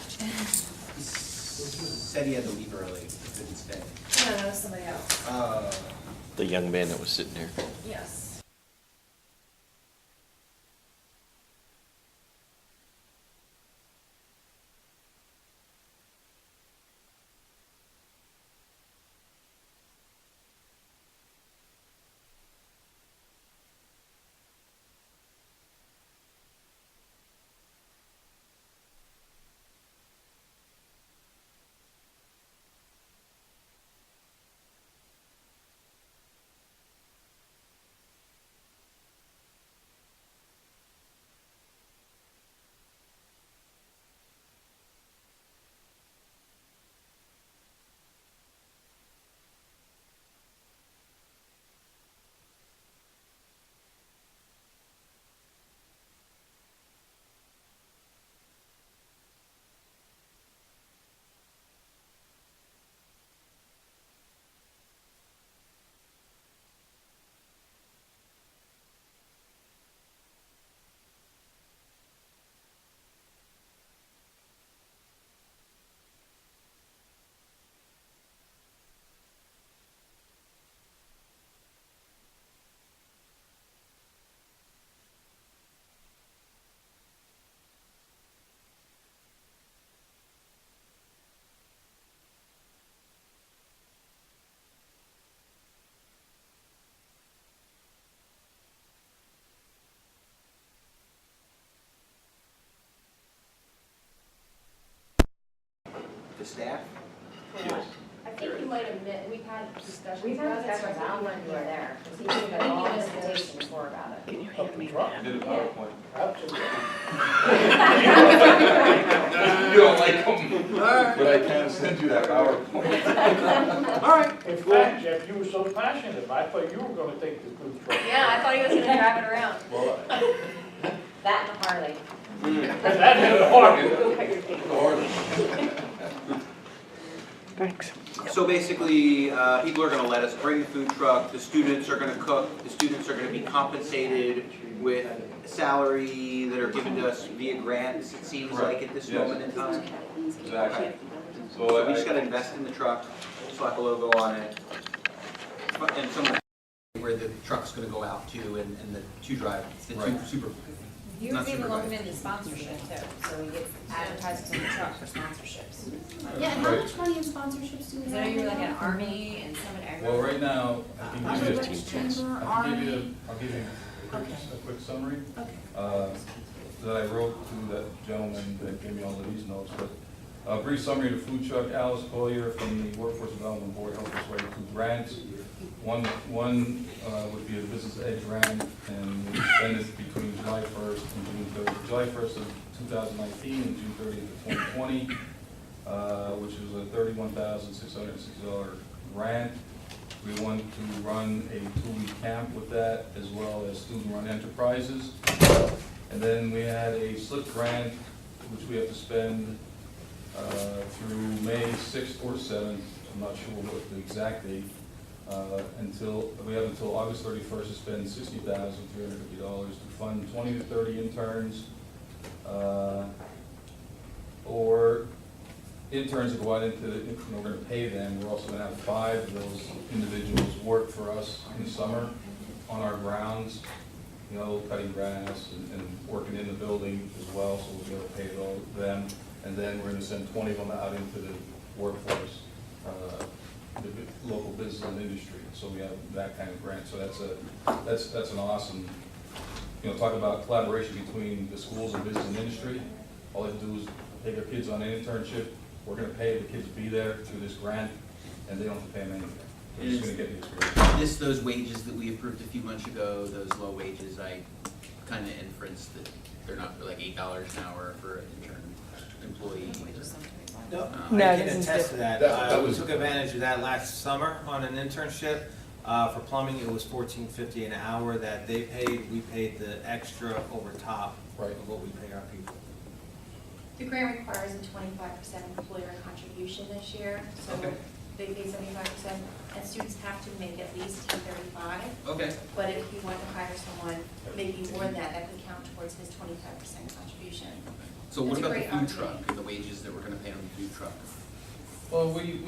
He said he had to leave early, couldn't stay. No, that was somebody else. The young man that was sitting there. Yes. The staff? I think you might have we've had discussions We've had about it, so I discussions, think I don't you know if you were there, because he gave I us think all you this missed it. information before about it. Did a PowerPoint. You don't like them, but I can send you that PowerPoint. All right. In fact, Jeff, you were so passionate, I thought you were gonna take the food truck. Yeah, I thought he was gonna drive it around. Well, That and a Harley. that had a heart. Go cut your teeth. Thanks. So basically, people are gonna let us bring the food truck, the students are gonna cook, the students are gonna be compensated with salary that are given to us via grants, it seems like, at this Yes. moment in time. Exactly. So we just gotta invest in the truck, slap a logo on it, and some of where the truck's gonna go out to, and the two super. He not was even supervised. looking into sponsorship too, so we get advertisements on the truck for sponsorships. Yeah, and how much money in sponsorships do we So have? you were looking at Army and some at Agri. Well, right now, I can give you, 15 cents. I'll give you a quick summary. Okay. that I wrote to that gentleman that gave me all of these notes, but a brief summary of the food truck. Alice Collier from the Workforce Development Board helped us write 2 grants. One would be a business edge grant, and we spend it between July 1st and June 30th. July 1st of 2019 and June 30th of 2020, which is a $31,660 grant. We want to run a 2-week camp with that, as well as student-run enterprises. And then we had a slip grant, which we have to spend through May 6th or 7th, I'm not sure what the exact date, we have until August 31st to spend $60,350 to fund 20 to 30 interns, or interns that go out into, we're going to pay them. We're also going to have 5 of those individuals work for us in the summer on our grounds, cutting grass and working in the building as well, so we'll be able to pay them. And then we're going to send 20 of them out into the workforce, the local business and industry. So we have that kind of grant. So that's an awesome, talk about collaboration between the schools and business and industry. All they do is take our kids on an internship. We're going to pay the kids to be there through this grant, and they don't have to pay them anything. They're just going to get the experience. Those wages that we approved a few months ago, those low wages, I kind of inference that they're not like $8 an hour for an intern employee. No, No, I this can is attest to different. that. We took advantage of that last summer on an internship. For plumbing, it was $14.50 an hour that they paid. We paid the extra over top of what we pay our people. The grant requires a 25% employer contribution this year, so they pay 75%, and students have to make at least $10.35. Okay. But if you want to hire someone making more than that, that could count towards his 25% contribution. So what It's a about the great food opportunity. truck and the wages that we're going to pay on the food truck? Well, I think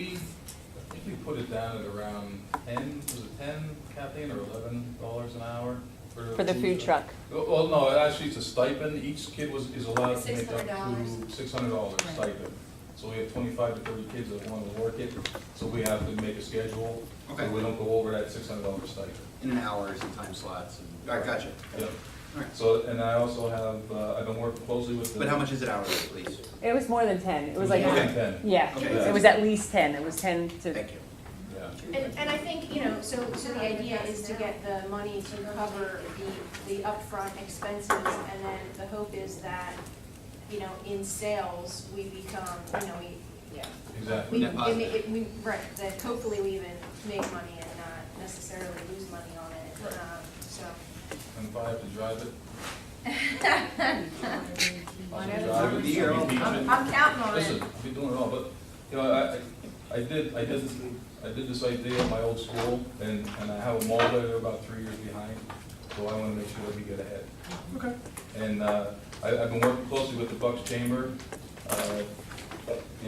we put it down at around 10, was it 10, Kathleen, or $11 an hour? For the food truck. Well, no, actually it's a stipend. Each kid is allowed to make up to $600. $600 stipend. So we have 25 to 30 kids that want to work it, so we have to make a schedule. Okay. So we don't go over that $600 stipend. In hours and time slots. All right, gotcha. Yep. All right. So, and I also have, I've been working closely with the. But how much is it hourly, please? It was more than 10. It was like, More than 10. yeah, Okay. it was at least 10. It was 10 to. Thank you. Yeah. And I think, so the idea is to get the money to cover the upfront expenses, and then the hope is that, in sales, we become, Exactly. right, that hopefully we even make money and not necessarily lose money on it, so. And if I have to drive it, Whatever. I'm counting on it. listen, I'll be doing it all, but, I did this idea at my old school, and I have a molder there about 3 years behind, so I want to make sure that we get ahead. Okay. And I've been working closely with the Bucks Chamber, the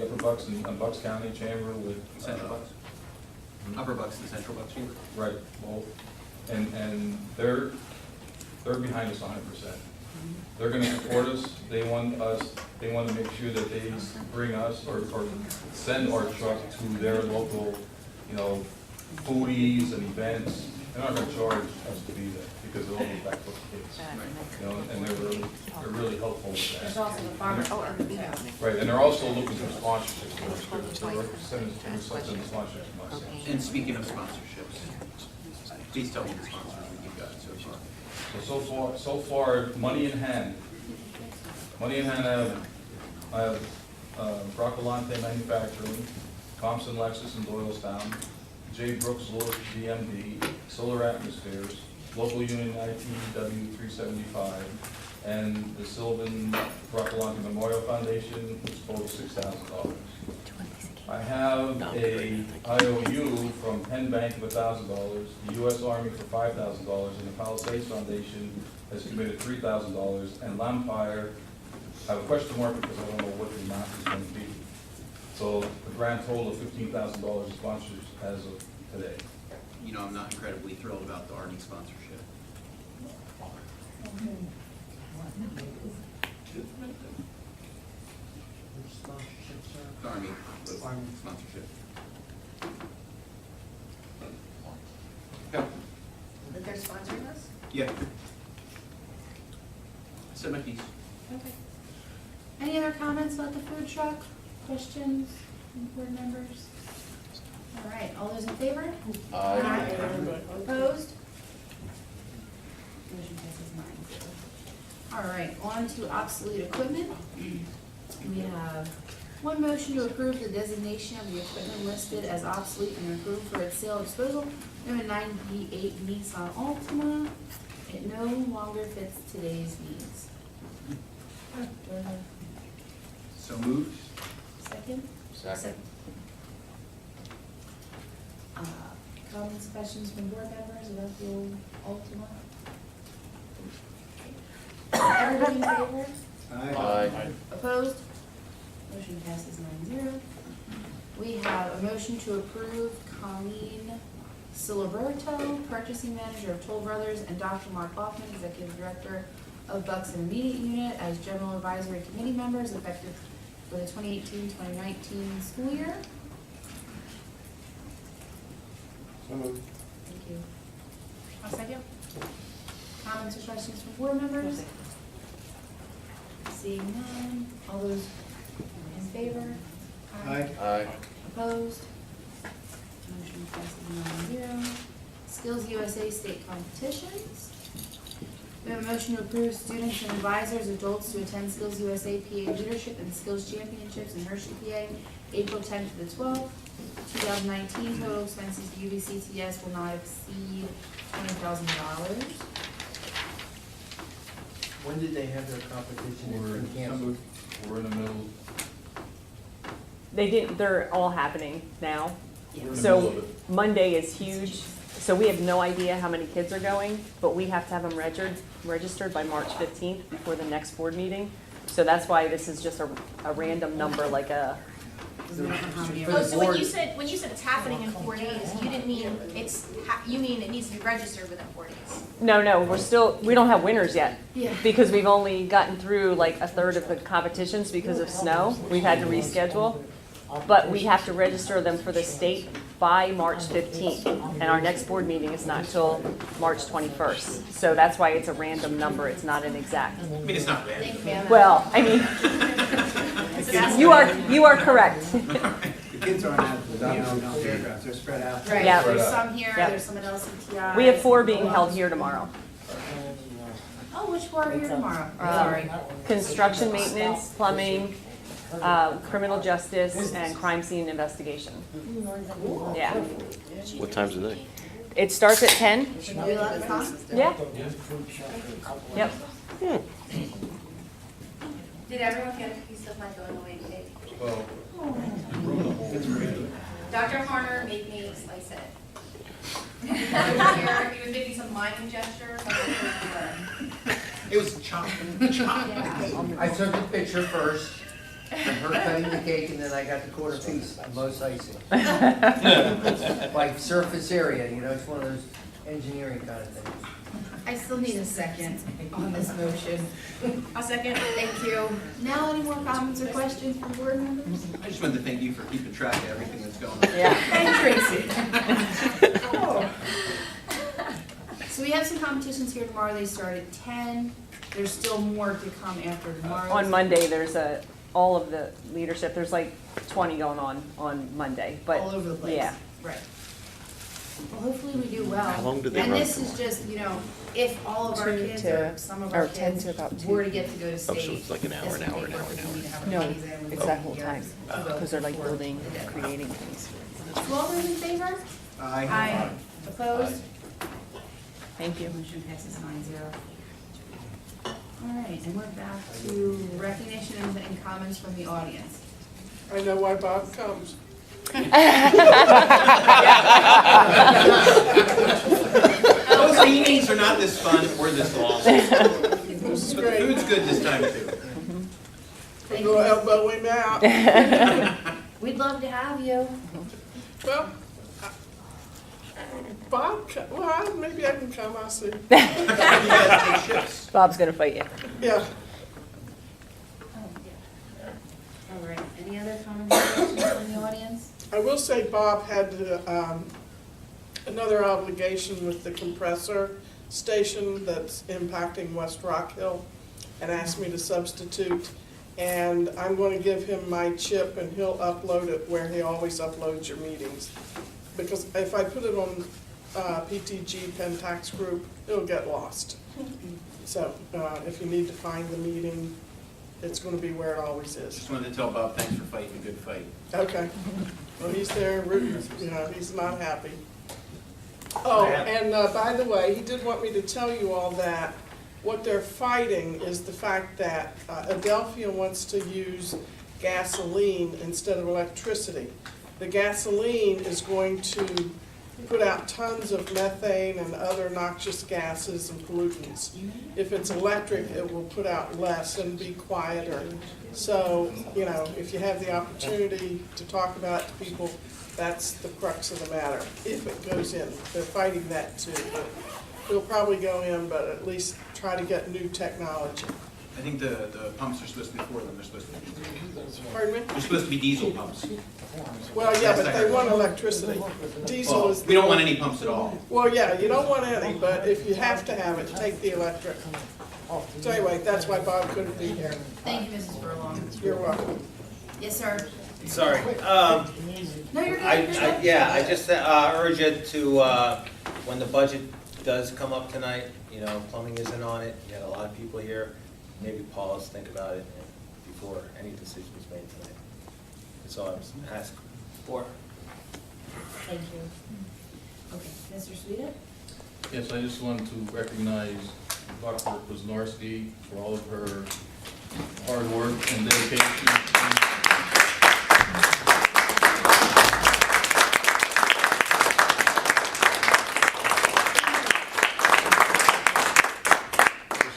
Upper Bucks and Bucks County Chamber with. Central Bucks? Upper Bucks and Central Bucks Chamber? Right, both. And they're behind us 100%. They're gonna support us. They want to make sure that they bring us or send our truck to their local, foodies and events. They're not gonna charge us to be there because they'll be back with the kids. And they're really helpful with that. There's also the farmer's market too. Right, and they're also looking for sponsorships for us, too. They're sending sponsorships to us. And speaking of sponsorships, please tell me the sponsors that you've got so far. So far, money in hand. Money in hand, I have Broccolante Manufacturing, Thompson Lexus in Doylestown, J. Brooks Lewis GMD, Solar Atmospheres, Local Union ITW 375, and the Sylvan Broccolante Memorial Foundation, which totals $6,000. I have a IOU from Penn Bank of $1,000, the U.S. Army for $5,000, and the Palisades Foundation has committed $3,000, and Lampire, I have a question mark because I don't know what the amount is going to be. So the grand total of $15,000 sponsors as of today. I'm not incredibly thrilled about the Army sponsorship. The Army sponsorship. Okay. That they're sponsoring us? Yeah. I said my piece. Okay. Any other comments about the food truck? Questions from board members? All right, all those in favor? Aye. Opposed? Motion passes 9-0. All right, on to obsolete equipment. We have one motion to approve the designation of the equipment listed as obsolete and approved for its sale or disposal. Number 98 Nissan Altima. It no longer fits today's needs. Do I have So moved? a second? Second. Comments, questions from board members about the old Altima? Everybody in favor? Aye. Opposed? Motion passes 9-0. We have a motion to approve Colleen Siliberto, purchasing manager of Toll Brothers, and Dr. Mark Hoffman, executive director of Bucks and Immediate Unit, as general advisory committee members effective for the 2018-2019 school year. So moved. Thank you. I'll second. Comments or questions from board members? Seeing none, all those in favor? Aye. Opposed? Motion passes 9-0. Skills USA state competitions. We have a motion to approve students and advisors, adults to attend Skills USA PA Leadership and Skills Championships in Hershey, PA, April 10th to the 12th. 2019 total expenses to UVCTS will not exceed $20,000. When did they have their competition? It's been canceled. We're in the middle. They didn't, they're all happening now. Yeah. We're in the middle So of it. Monday is huge. So we have no idea how many kids are going, but we have to have them registered by March 15th before the next board meeting. So that's why this is just a random number, like a, Oh, so when you said it's happening in 4 days, you didn't mean you mean it needs to be registered within 4 days? no, we don't have winners yet. Yeah. Because we've only gotten through like a third of the competitions because of snow. We've had to reschedule. But we have to register them for the state by March 15th. And our next board meeting is not till March 21st. So that's why it's a random number. It's not an exact. I mean, it's not bad. Well, I mean, you are correct. The kids aren't at the fairgrounds, they're spread out. Right, Yeah. there's some here, Yep. there's someone else in TI. We have 4 being held here tomorrow. Oh, which 4 are here tomorrow? Sorry. Construction maintenance, plumbing, criminal justice, and crime scene investigation. Yeah. What times are they? It starts at 10. Are we allowed to talk? Yeah. Yep. Did everyone get a piece of my going away cake? Well, Dr. Horner made me slice it. He was making some miming gestures. It was chopped. I took the picture first, of her cutting the cake, and then I got the quarter piece, most icing. Like surface area, you know, it's one of those engineering kind of things. I still need a second on this motion. I'll second. Thank you. Now, any more comments or questions from board members? I just wanted to thank you for keeping track of everything that's going on. Yeah. Thanks, Tracy. So we have some competitions here tomorrow. They start at 10. There's still more to come after tomorrow. On Monday, there's all of the leadership, there's like 20 going on Monday, but. All over the place. Yeah. Right. Well, hopefully we do well. How long do they And run this for? is just, you know, if all of our kids or some of our 10 kids to about 2. were to get to go to state. so it's like an hour, this an would hour, take an hour, work, an because we need to have No, our meetings in it's that whole here time, to vote because they're like before building, the deadline. creating things. So all those in favor? Aye. Opposed? Thank you. Motion passes 9-0. All right, and we're back to recognition and comments from the audience. I know why Bob comes. Those meetings are not this fun or this long. But the food's good this time too. I'm gonna elbow him out. We'd love to have you. Well, Bob, well, maybe I can come, I'll see. Bob's gonna fight you. Yeah. All right, any other comments or questions from the audience? I will say Bob had another obligation with the compressor station that's impacting West Rock Hill. and asked me to substitute. And I'm going to give him my chip and he'll upload it where he always uploads your meetings. Because if I put it on PTG, Penn Tax Group, it'll get lost. So if you need to find the meeting, it's going to be where it always is. Just wanted to tell Bob, thanks for fighting a good fight. Okay. Well, he's there, rooting, he's not happy. Oh, and by the way, he did want me to tell you all that what they're fighting is the fact that Adelphia wants to use gasoline instead of electricity. The gasoline is going to put out tons of methane and other noxious gases and pollutants. If it's electric, it will put out less and be quieter. So, if you have the opportunity to talk about it to people, that's the crux of the matter, if it goes in. They're fighting that too. But it'll probably go in, but at least try to get new technology. I think the pumps are supposed to be for them, they're supposed to be diesel. Pardon me? They're supposed to be diesel pumps. Well, yeah, but they want electricity. Diesel Well, is. we don't want any pumps at all. Well, yeah, you don't want any, but if you have to have it, take the electric. So anyway, that's why Bob couldn't be here. Thank you, Mrs. Furlong. You're welcome. Yes, sir. Sorry. No, you're good. I just urge you to, when the budget does come up tonight, plumbing isn't on it, you got a lot of people here, maybe pause, think about it before any decision is made tonight. That's all I was asking for. Thank you. Okay, Mr. Sweda? Yes, I just wanted to recognize Dr. Kuznarski for all of her hard work and dedication.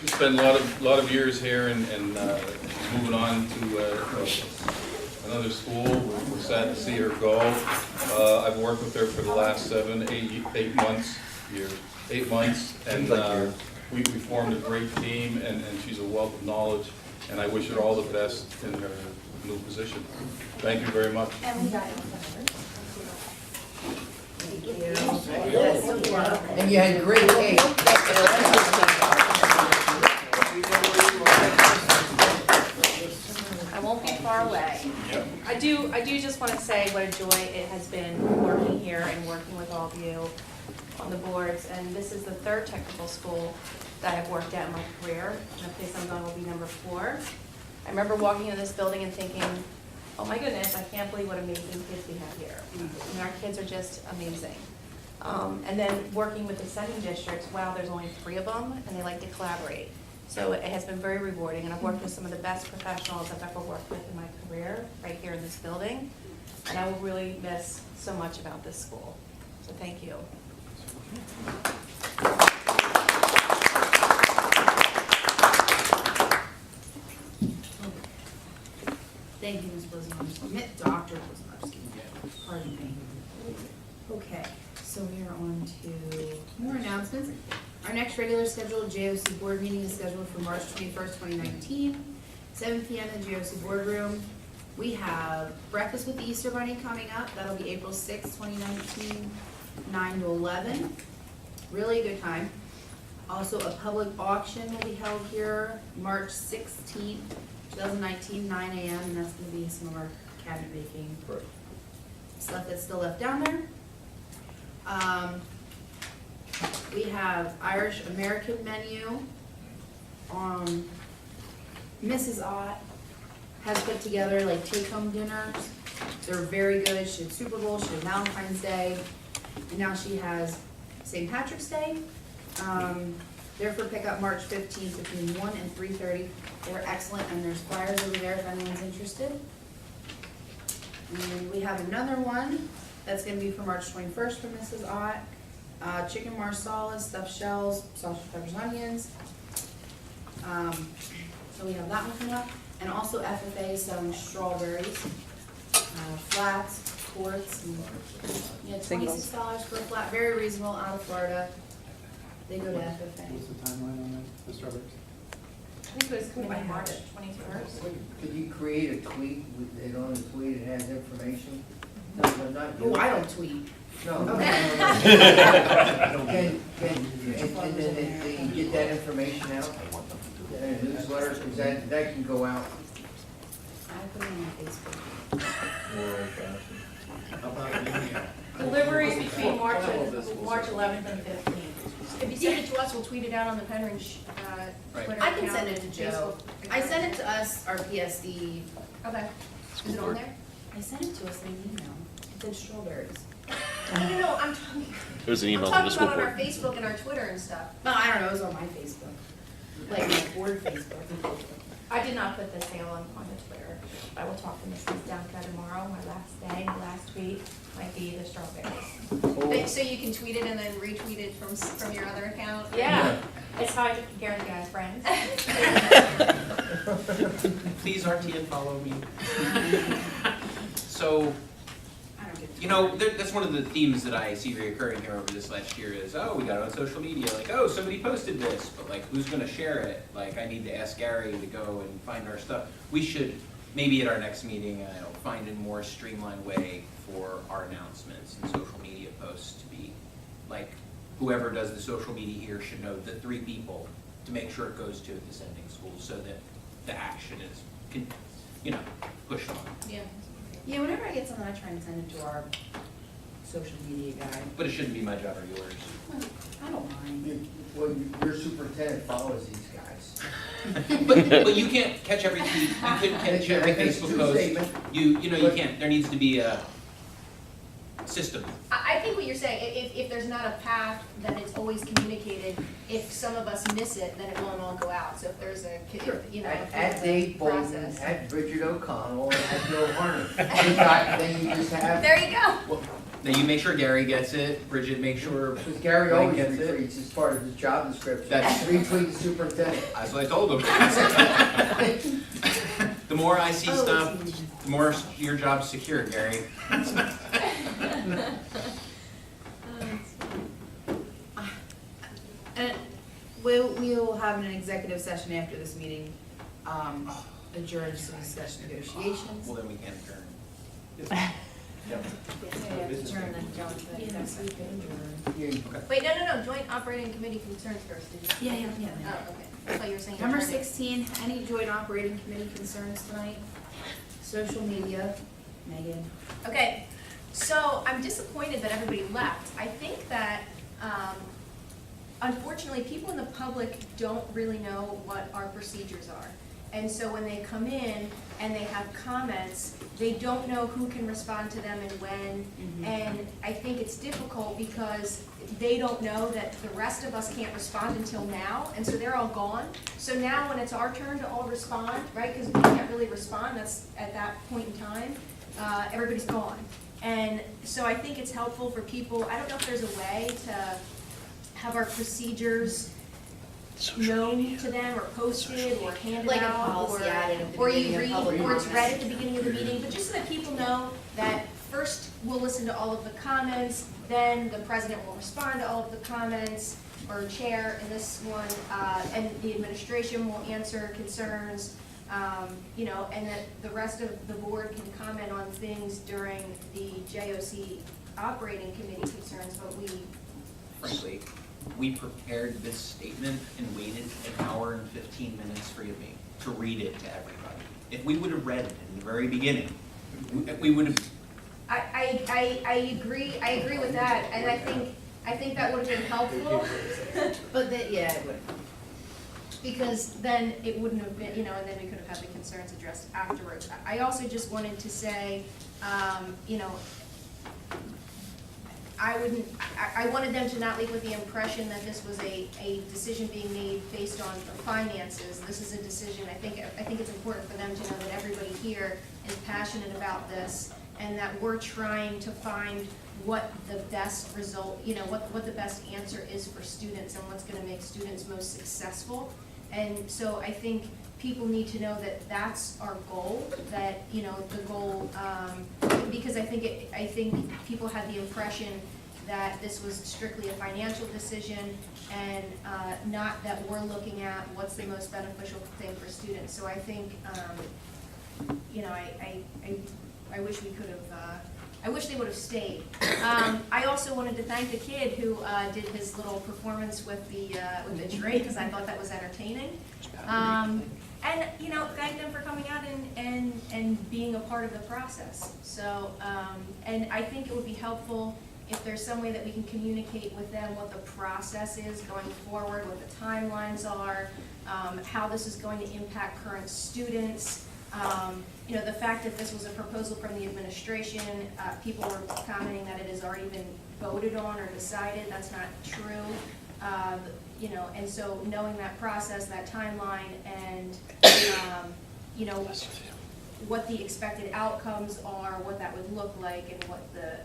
She spent a lot of years here, and she's moving on to another school. We're sad to see her go. I've worked with her for the last 8 months, and we formed a great team, and she's a wealth of knowledge, and I wish her all the best in her new position. Thank you very much. And we got it. And you had great cake. I won't be far away. I do just want to say what a joy it has been working here and working with all of you on the boards. And this is the third technical school that I've worked at in my career. And the place I'm going will be number 4. I remember walking into this building and thinking, oh my goodness, I can't believe what amazing kids we have here. And our kids are just amazing. And then working with the sending districts, wow, there's only 3 of them, and they like to collaborate. So it has been very rewarding, and I've worked with some of the best professionals I've ever worked with in my career, right here in this building. And I will really miss so much about this school. So thank you. Thank you, Ms. Blazonowski. Dr. Blazonowski. Pardon me. Okay, so we are on to more announcements. Our next regular scheduled JOC board meeting is scheduled for March 21st, 2019, 7 p.m. in the JOC boardroom. We have Breakfast with the Easter Bunny coming up. That'll be April 6th, 2019, 9 to 11. Really good time. Also, a public auction will be held here March 16th, 2019, 9 a.m., and that's going to be some of our cabinet baking stuff that's still left down there. We have Irish American menu. Mrs. Ott has put together like take-home dinners. They're very good. She had Super Bowl, she had Valentine's Day, and now she has St. Patrick's Day. They're for pickup March 15th between 1 and 3:30. They're excellent, and there's flyers over there if anyone's interested. And we have another one that's going to be for March 21st from Mrs. Ott. Chicken marsala, stuffed shells, sausage, peppers, onions. So we have that one coming up. And also FFA selling strawberries, flats, quarts, and $26 for a flat, very reasonable, out of Florida. They go to FFA. What's the timeline on that, the strawberries? I think it was coming by March 21st. Could you create a tweet with it on the tweet, it has information? No, not you. Oh, I don't tweet. No. Okay. And then they get that information out? a newsletter, because that can go out. I put it on Facebook. How about an email? Delivery between March March 11th and 15th. If you send it to us, we'll tweet it out on the Pennridge Twitter account. I can send it to Joe. Facebook I account. sent it to us, our PSD. Okay. Is it on there? I sent it to us in an email. It said strawberries. No, I'm talking. There's an I'm email to the talking school about on board. our Facebook and our Twitter and stuff. No, I don't know, it was on my Facebook. Like my board Facebook. I did not put the sale on the Twitter. I will talk to Mrs. Downka tomorrow. My last day, my last tweet might be the strawberries. So you can tweet it and then retweet it from your other account? Yeah, it's how I get Gary guys friends. Please RT and follow me. So, you know, that's one of the themes that I see reoccurring here over this last year is, oh, we got it on social media, like, oh, somebody posted this, but like, who's gonna share it? Like, I need to ask Gary to go and find our stuff. We should, maybe at our next meeting, find a more streamlined way for our announcements and social media posts to be, like, whoever does the social media here should know the 3 people to make sure it goes to the sending school so that the action is, pushed on. Yeah. Yeah, whenever I get something, I try and send it to our social media guy. But it shouldn't be my job or yours. Well, I don't mind. Well, your superintendent follows these guys. But you can't catch every tweet, you couldn't catch every Facebook post. You can't, there needs to be a system. I think what you're saying, if there's not a path that it's always communicated, if some of us miss it, then it won't all go out. So if there's a, At Dave Bolton, process. at Bridget O'Connell, and at Bill Harner. Then you just have. There you go. Now you make sure Gary gets it, Bridget make sure. Because Gary Mike always gets it. retweets as part of his job description. That's- Retweet the superintendent. That's what I told him. The more I see stuff, the more your job's secure, Gary. And we'll have an executive session after this meeting, adjourn to discuss negotiations. Well, then we can adjourn. Adjourn then jump to the next week and adjourn. Wait, no, joint operating committee concerns first, did you? Yeah. Oh, okay. I thought you were saying. Number adjourning. 16, any joint operating committee concerns tonight? Social media, Megan. Okay, so I'm disappointed that everybody left. I think that, unfortunately, people in the public don't really know what our procedures are. And so when they come in and they have comments, they don't know who can respond to them and when. And I think it's difficult because they don't know that the rest of us can't respond until now, and so they're all gone. So now when it's our turn to all respond, right, because we can't really respond, that's at that point in time, everybody's gone. And so I think it's helpful for people, I don't know if there's a way to have our procedures known to them or posted or handed Like a out, policy added at the or beginning you of read, public or it's comments. read at the beginning of the meeting, but just so that people know that first we'll listen to all of the comments, then the president will respond to all of the comments, or chair in this one, and the administration will answer concerns, and that the rest of the board can comment on things during the JOC operating committee concerns, but we Frankly, we prepared this statement and waited an hour and 15 minutes for you to read it to everybody. If we would have read it in the very beginning, we would have. I agree with that, and I think that would have been helpful. But yeah, it would. Because then it wouldn't have been, and then we could have had the concerns addressed afterwards. I also just wanted to say, I wanted them to not leave with the impression that this was a decision being made based on the finances. This is a decision, I think it's important for them to know that everybody here is passionate about this, and that we're trying to find what the best result, what the best answer is for students and what's gonna make students most successful. And so I think people need to know that that's our goal, that, the goal, because I think people had the impression that this was strictly a financial decision and not that we're looking at what's the most beneficial thing for students. So I think, I wish we could have I wish they would have stayed. I also wanted to thank the kid who did his little performance with the trade, because I thought that was entertaining. And, you know, thank them for coming out and being a part of the process. So, and I think it would be helpful if there's some way that we can communicate with them what the process is going forward, what the timelines are, how this is going to impact current students. You know, the fact that this was a proposal from the administration, people were commenting that it has already been voted on or decided. That's not true. You know, and so knowing that process, that timeline, and, you know, what the expected outcomes are, what that would look like, and what the,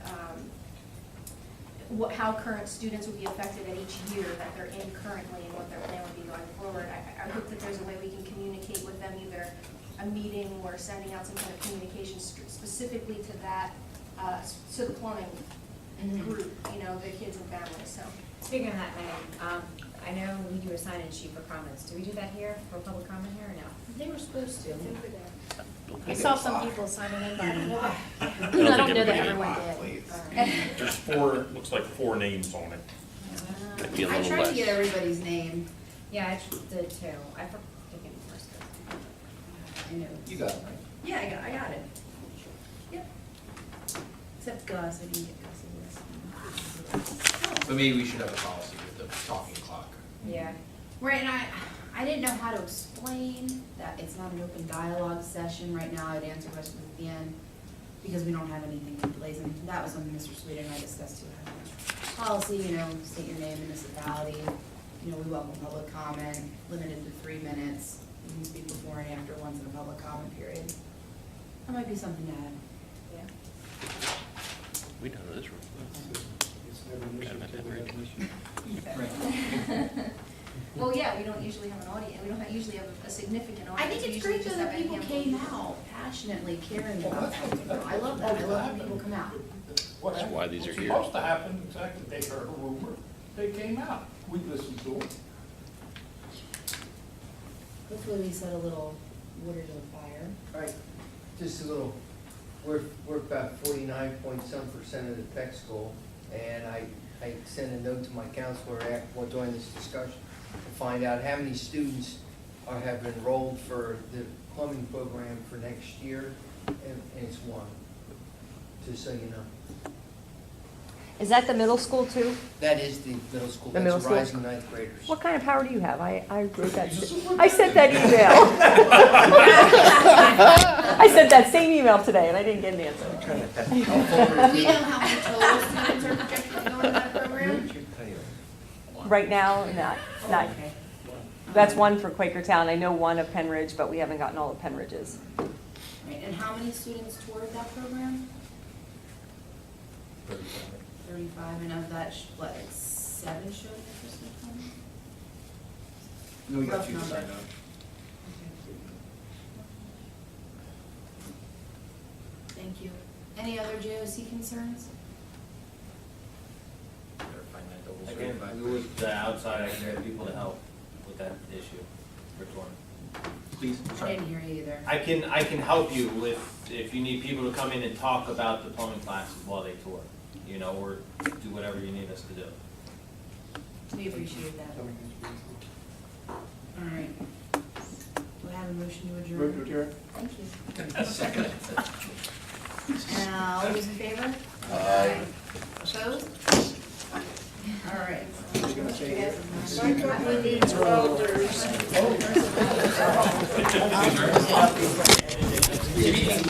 how current students would be affected at each year that they're in currently, and what their plan would be going forward. I hope that there's a way we can communicate with them, either a meeting or sending out some kind of communication specifically to that, to the plumbing group, you know, the kids and families, so. Speaking of that, Megan, I know we do a sign-in sheet for comments. Do we do that here, for public comment here, or no? They were supposed to. I saw some people signing in, but I don't know that. I don't know that everyone did. There's four, looks like 4 names on it. Might be a I little tried less. to get everybody's name. Yeah, I did too. I forgot to get it first. I know. You got it, right? Yeah, I got it. Yep. Except Gus, I didn't get Gus's. But maybe we should have a policy with the talking clock. Yeah. Right, and I didn't know how to explain that it's not an open dialogue session right now. I'd answer questions at the end because we don't have anything in place. And that was something Mr. Sweet and I discussed too. Having a policy, you know, state your name, municipality. You know, we welcome public comment, limited to 3 minutes. You can speak before and after once in a public comment period. That might be something to add. Yeah. We know this room. Well, yeah, we don't usually have an audience, we don't usually have a significant I audience. think We it's usually great just though that have a people handful of came people. out passionately caring about something. I love that. I love when people come out. That's why these are here. What's supposed to happen, exactly, they heard a rumor, they came out, we listened to them. Hopefully we set a little wood to the fire. All right, just a little, we're about 49-point-some% of the tech school, and I sent a note to my counselor during this discussion to find out how many students have enrolled for the plumbing program for next year, and it's 1, just so you know. Is that the middle school too? That is the middle school, The middle that's school? rising 9th graders. What kind of power do you have? I wrote that, I sent that email. I sent that same email today and I didn't get an answer. Do you know how many total students are projected to go into that program? Right now, not. Okay. That's 1 for Quakertown. I know 1 of Pennridge, but we haven't gotten all of Pennridge's. Right, and how many students toured that program? 35, and of that, what, like 7 showed interest in plumbing? No, we got Rough 2 number. signed up. Thank you. Any other JOC concerns? Again, we would, outside, I can get people to help with that issue. Which one? Please, I didn't hear you either. I can help you with, if you need people to come in and talk about the plumbing classes while they tour, you know, or do whatever you need us to do. We appreciate that. All right. Do I have a motion to adjourn? Move to adjourn. Thank you. Second. All those in favor? Aye. Opposed? All right. My company needs welders.